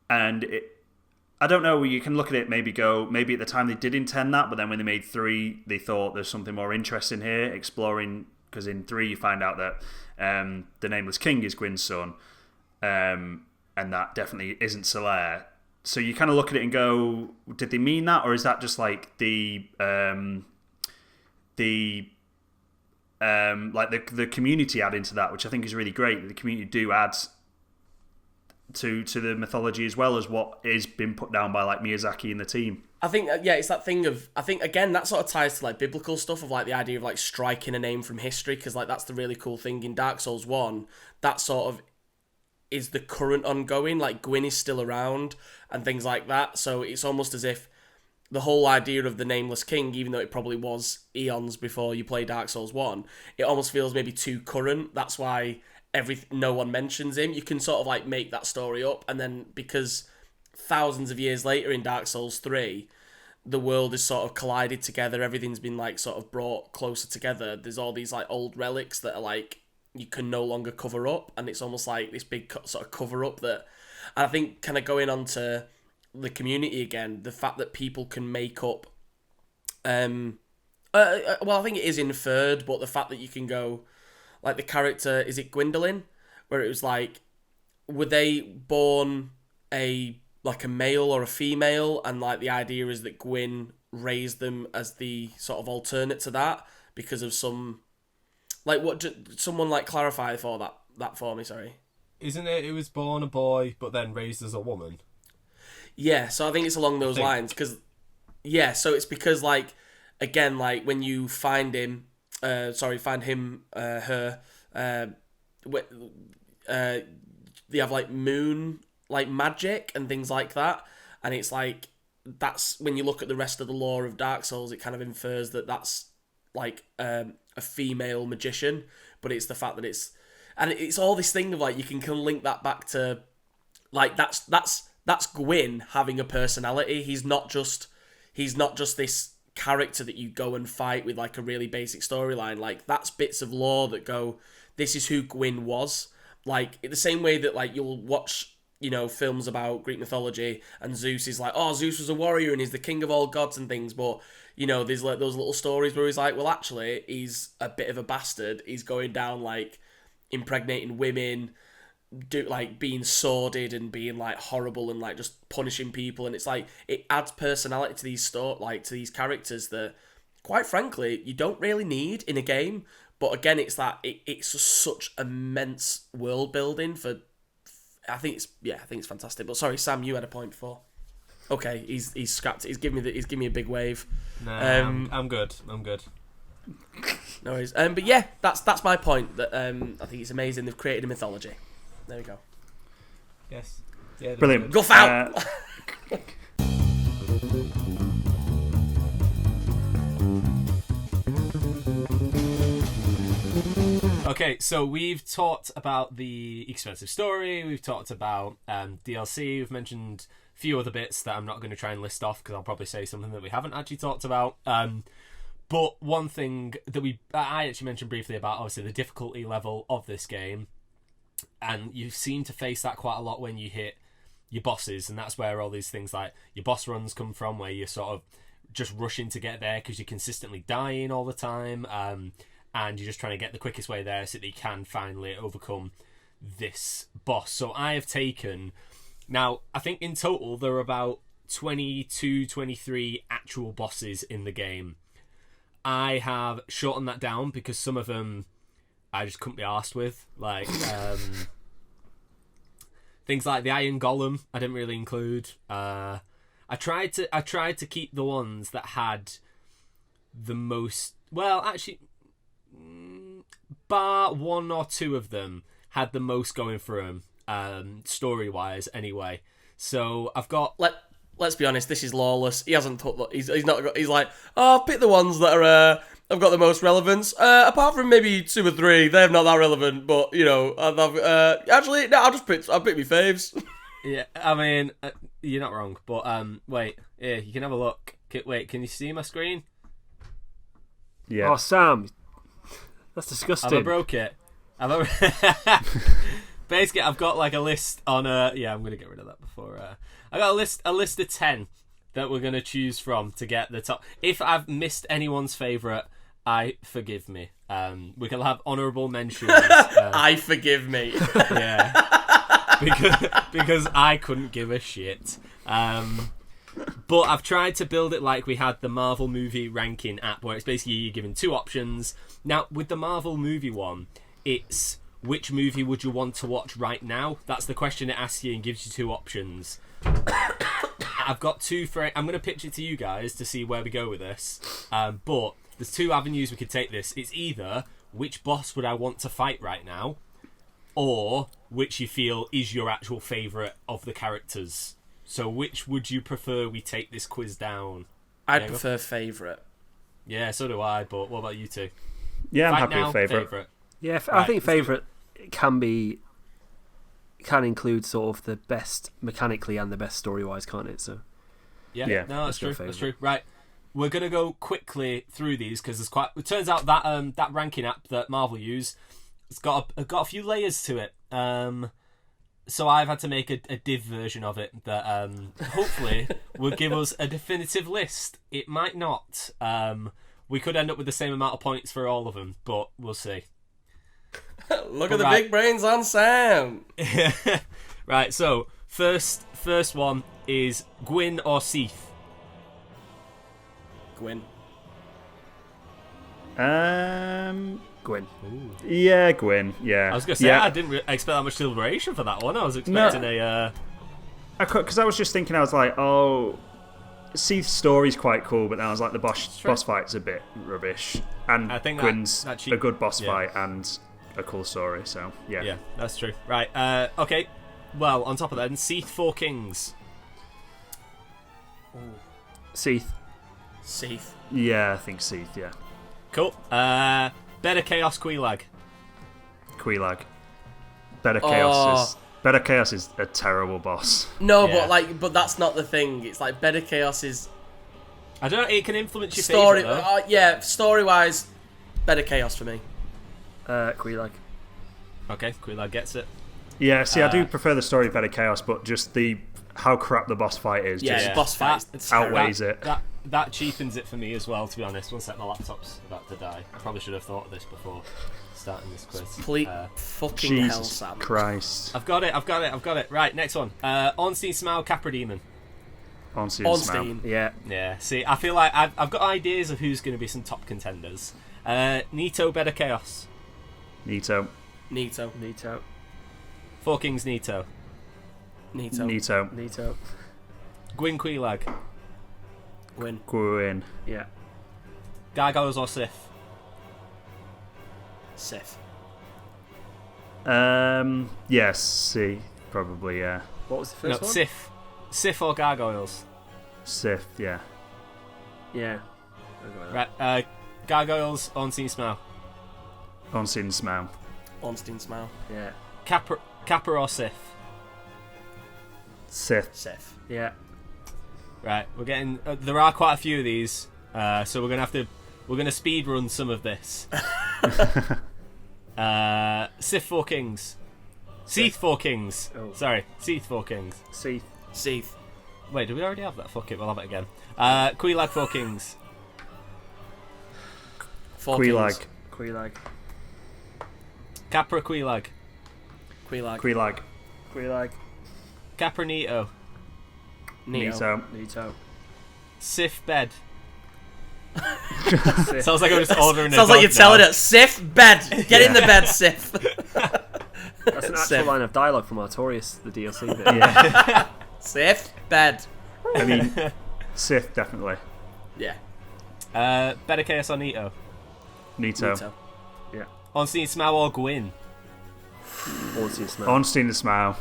And I don't know, you can look at it, maybe at the time they did intend that, but then when they made 3, they thought there's something more interesting here, exploring, because in 3 you find out that the Nameless King is Gwyn's son, and that definitely isn't Solaire. So you kind of look at it and go, did they mean that, or is that just like the community add into that, which I think is really great. The community do add to the mythology as well as what is been put down by like Miyazaki and the team. I think it's that thing of, I think again that sort of ties to like biblical stuff of like the idea of like striking a name from history, because like that's the really cool thing in Dark Souls 1, that sort of is the current ongoing, like Gwyn is still around and things like that, so it's almost as if the whole idea of the Nameless King, even though it probably was eons before you play Dark Souls 1, it almost feels maybe too current. That's why no one mentions him. You can sort of like make that story up, and then because thousands of years later in Dark Souls 3, the world is sort of collided together, everything's been like sort of brought closer together. There's all these like old relics that are like you can no longer cover up, and it's almost like this big sort of cover up that, and I think kind of going on to the community again, the fact that people can make up well, I think it is inferred, but the fact that you can go like the character, is it Gwendolyn, where it was like, were they born a male or a female, and like the idea is that Gwyn raised them as the sort of alternate to that because of some like what someone like clarify for that for me, sorry. Isn't it? It was born a boy but then raised as a woman. Yeah, so I think it's along those lines because so it's because like again like when you find him, her, they have like moon like magic and things like that, and it's like that's when you look at the rest of the lore of Dark Souls, it kind of infers that that's like a female magician, but it's the fact that it's all this thing of like you can link that back to like that's Gwyn having a personality. He's not just this character that you go and fight with like a really basic storyline. Like that's bits of lore that go, this is who Gwyn was. Like in the same way that like you'll watch, you know, films about Greek mythology and Zeus is like, oh, Zeus was a warrior and he's the king of all gods and things, but you know, there's like those little stories where he's like, well, actually, he's a bit of a bastard. He's going down like impregnating women, being sordid and being like horrible and like just punishing people, and it's like it adds personality to these characters that, quite frankly, you don't really need in a game. But again, it's that it's just such immense world building for. I think it's fantastic. But sorry, Sam, you had a point before. Okay, he's scrapped it. He's giving me a big wave. Nah, I'm good. No worries. But yeah, that's my point. That I think it's amazing they've created a mythology. There we go. Yes. Yeah. Brilliant. Go foul. Okay, so we've talked about the expensive story, we've talked about DLC, we've mentioned a few other bits that I'm not going to try and list off because I'll probably say something that we haven't actually talked about. But one thing that I actually mentioned briefly about, obviously, the difficulty level of this game, and you seem to face that quite a lot when you hit your bosses, and that's where all these things like your boss runs come from, where you're sort of just rushing to get there because you're consistently dying all the time, and you're just trying to get the quickest way there so that you can finally overcome this boss. So I have taken... Now, I think in total there are about 22, 23 actual bosses in the game. I have shortened that down because some of them I just couldn't be arsed with. Like, things like the Iron Golem I didn't really include. I tried to keep the ones that had the most... Well, actually... bar one or two of them had the most going for them, story-wise anyway. So I've got... Let's be honest, this is lawless. He hasn't put... He's like, oh, I've picked the ones that are... I've got the most relevance. Apart from maybe 2 or 3, they're not that relevant, but, you know, actually, no, I'll pick my faves. Yeah, I mean, you're not wrong, but, wait, yeah, you can have a look. Wait, can you see my screen? Yeah. Oh, Sam... That's disgusting. Have I broke it? Basically, I've got like a list on yeah, I'm going to get rid of that before. I got a list of 10 that we're going to choose from to get the top. If I've missed anyone's favourite, forgive me. We can have honourable mentions. Forgive me. Yeah. because I couldn't give a shit. But I've tried to build it like we had the Marvel movie ranking app, where it's basically you're given 2 options. Now, with the Marvel movie one, it's which movie would you want to watch right now? That's the question it asks you and gives you 2 options. I've got 2 for... I'm going to pitch it to you guys to see where we go with this. But there's 2 avenues we could take this. It's either which boss would I want to fight right now, or which you feel is your actual favourite of the characters. So which would you prefer we take this quiz down? I'd Yeah, go. prefer favourite. Yeah, so do I. But what about you two? Yeah, I'm Right happy now, with favourite. Yeah, I Right, think let's do- favourite can include sort of the best mechanically and the best story wise, can't it? So Yeah, Yeah, no, that's that's your true. That's favourite. true. Right, we're gonna go quickly through these because there's quite. It turns out that that ranking app that Marvel use, it's got a few layers to it. So I've had to make a div version of it that hopefully will give us a definitive list. It might not. We could end up with the same amount of points for all of them, but we'll see. Look at the Right. big brains on Sam. Right, so first one is Gwyn or Seath. Gwyn. Gwyn. Yeah, Gwyn. Yeah. I was gonna say yeah. I didn't expect that much deliberation for that one. I was expecting Because I was just thinking, I was like, oh, Seath's story's quite cool, but then I was like, the boss fight's a bit rubbish, and I think Gwyn's that a good boss yeah. fight and a cool story. So yeah. Yeah, that's true. Right. Okay. Well, on top of that, Seath Four Kings. Seath. Seath. Yeah, I think Seath. Yeah, Cool. Better Chaos Queelag. Queelag. Better Chaos is a terrible boss. No, Yeah. but that's not the thing. It's like Better Chaos is I don't know. It can influence your story. favourite, though. Yeah, story wise, Better Chaos for me. Queelag. Okay, Queelag gets it. Yeah, see, I do prefer the story of Better Chaos, but just how crap the boss fight is Yeah, just the boss fight is outweighs it. That cheapens it for me as well, to be honest. One sec, my laptop's about to die. I probably should have thought of this before starting this quiz. Complete fucking hell, Jesus Sam. Christ. I've got it. Right, next one. Ornstein Smile Capra Demon. Ornstein. Yeah. Yeah, see, I feel like I've got ideas of who's going to be some top contenders. Nito Better Chaos. Nito. Nito. Four Kings Nito. Nito. Gwyn Queelag. Gwyn. Gwyn. Yeah. Gargoyles or Sith. Sith. Yes, see, probably, yeah. What was the No, first one? Sith. Sith or Gargoyles. Sith, yeah. Yeah. I'll go with that. Right, Gargoyles, Ornstein Smile. Unseen Smell. Ornstein Smile. Yeah. Capra or Sith. Sith. Sith. Yeah. Right, we're getting. There are quite a few of these, so we're gonna speed run some of this. Sith Four Kings. Seath Four Kings. Oh. Sorry, Seath Four Kings. Seath. Seath. Wait, did we already have that? Fuck it, we'll have it again. Queelag Four Kings. Four Queelag. Kings. Queelag. Capra Queelag. Queelag. Queelag. Queelag. Capra Nito. Neo. Nito. Sith Bed. Sith. Sounds like I'm just ordering a Sounds like dog you're telling now. it. Sith bed. Get in the bed, Sith. That's an actual Sith. line of dialogue from Artorias, the DLC bit. Yeah. Sith bed. I mean, Sith, definitely. Yeah. Better Chaos or Nito. Nito. Nito. Ornstein Smile or Gwyn. Ornstein Smell. Ornstein the Smile.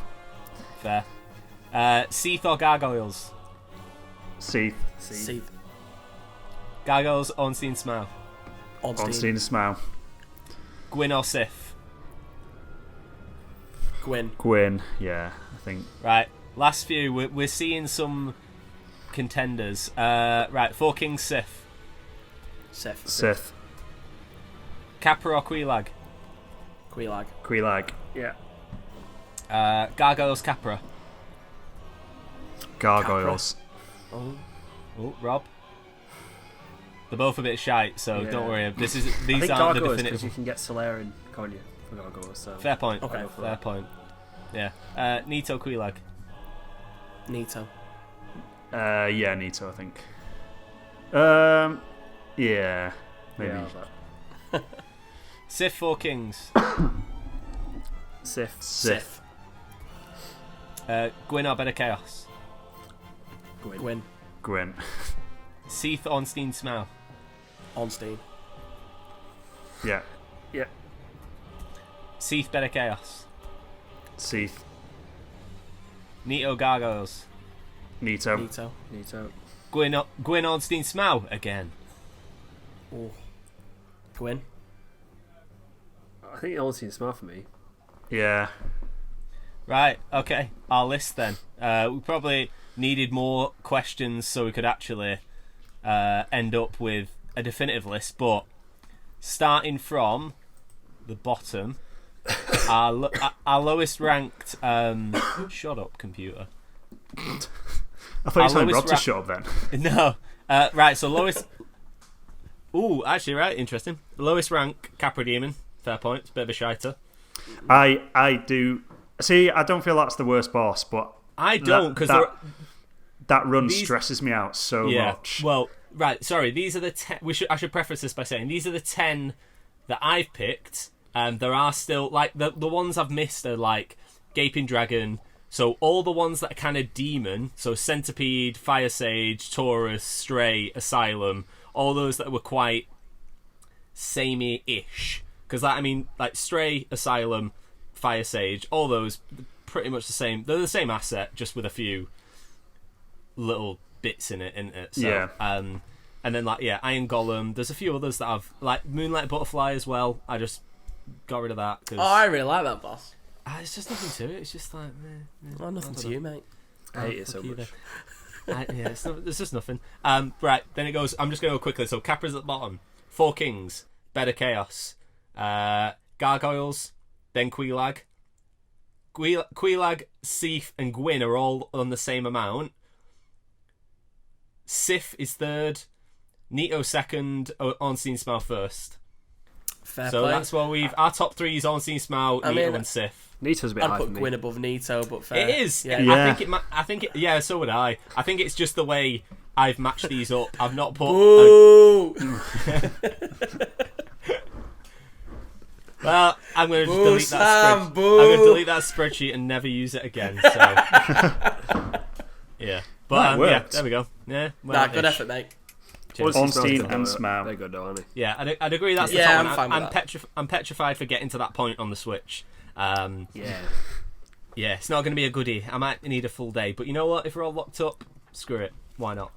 Fair. Seath or Gargoyles. Seath. Seath. Gargoyles, Ornstein Smile. Ornstein the Smile. Gwyn or Sith. Gwyn. Gwyn. Yeah, I think. Right, last few. We're seeing some contenders. Right, Four Kings Sith. Sith. Sith. Capra or Queelag. Queelag. Queelag. Yeah. Gargoyles Capra. Gargoyles. Oh, Rob. They're both a bit shite, so Yeah. don't worry. I These think aren't the Gargoyles, because definitive. you can get Solarian, can't you? For Gargoyles, so. Fair point. Okay. Fair point. Yeah. Nito Queelag. Nito. Yeah, Nito, I think. Yeah, maybe. Yeah, but Sith Four Kings. Sith. Sith. Gwyn or Better Chaos. Gwyn. Gwyn. Seath Ornstein Smile. Ornstein. Yeah. Yeah. Seath Better Chaos. Seath. Nito Gargoyles. Nito. Nito. Nito. Gwyn Ornstein Smough again. Ooh. Gwyn. I think Ornstein Smart for me. Yeah. Right, okay. Our list then. We probably needed more questions so we could actually end up with a definitive list, but starting from the bottom, our lowest ranked... shut up, computer. I thought you were telling Rob to shut up then. No. Right, so lowest... Ooh, actually, right, interesting. Lowest rank, Capra Demon. Fair point. It's a bit of a shiter. I do... See, I don't feel that's the worst boss, but... I don't, because... That run stresses me out so much. Well, right, sorry. These are the 10... I should preface this by saying these are the 10 that I've picked. There are still... Like, the ones I've missed are, like, Gaping Dragon... So all the ones that are kind of demon, so Centipede, Fire Sage, Taurus, Stray, Asylum, all those that were quite samey-ish. Because, like Stray, Asylum, Fire Sage, all those, pretty much the same. They're the same asset, just with a few little bits in it, isn't it? So, yeah. And then, Iron Golem. There's a few others that I've... Like, Moonlight Butterfly as well. I just got rid of that. Cause... Oh, I really like that boss. It's just nothing to it. It's just like... Well, nothing to you, mate. I hate it so much. There's just nothing. Right, then it goes... I'm just going to go quickly. So, Capra's at the bottom. Four Kings. Better Chaos. Gargoyles. Then Quelaag. Quelaag, Seath, and Gwyn are all on the same amount. Sif is third. Nito second. Ornstein Smough first. Fair so play. That's what we've... Our top three is Ornstein Smough, Nito, and Sif. Nito's a bit high I'd for put me. Gwyn above Nito, but fair. It is. Yeah. I think it. Yeah, so would I. I think it's just the way I've matched these up. I've not put. Ooh. Well, I'm going to delete that spreadsheet. I'm going to delete that spreadsheet and never use it again. So, yeah. But That yeah, worked. there we go. Yeah. Well, Good effort, mate. Ornstein and Smough. They're good, though, aren't they? Yeah, I'd agree. That's the Yeah, top I'm fine one. with I'm petrified for getting to that point on the Switch. Yeah. Yeah, it's not going to be a goodie. I might need a full day, but you know what? If we're all locked up, screw it. Why not?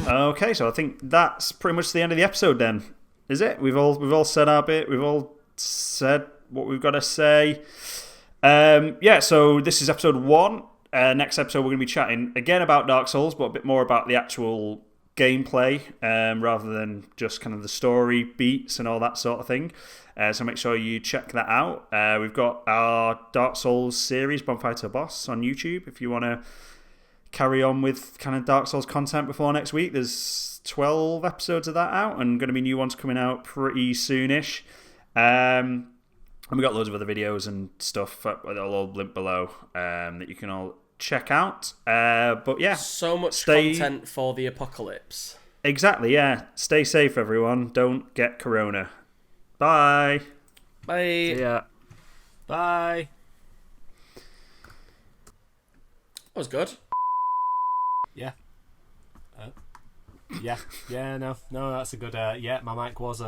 Okay, so I think that's pretty much the end of the episode then. Is it? We've all said our bit. We've all said what we've got to say. Yeah, so this is episode 1. Next episode we're going to be chatting again about Dark Souls, but a bit more about the actual gameplay rather than just kind of the story beats and all that sort of thing. So make sure you check that out. We've got our Dark Souls series, Bonfire to Boss, on YouTube if you want to carry on with kind of Dark Souls content before next week. There's 12 episodes of that out and going to be new ones coming out pretty soonish. And we got loads of other videos and stuff that I'll all link below that you can all check out. But yeah, so much content for the apocalypse. Exactly, yeah. Stay safe, everyone. Don't get corona. Bye. Bye. Yeah. Bye. That was good. Yeah. Yeah, no, that's a good. Yeah, my mic was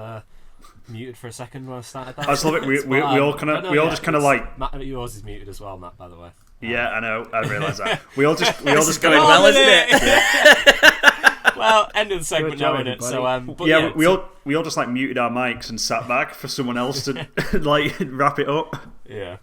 muted for a second when I started that. I just love it. We all kind of just kind of like. Matt, yours is muted as well, Matt. By the way. Yeah, I know. I realise that. We all just Going well, isn't it? Well, end of the segment Good job, now, innit? everybody. So, but yeah, we all just like muted our mics and sat back for someone else to like wrap it up. Yeah.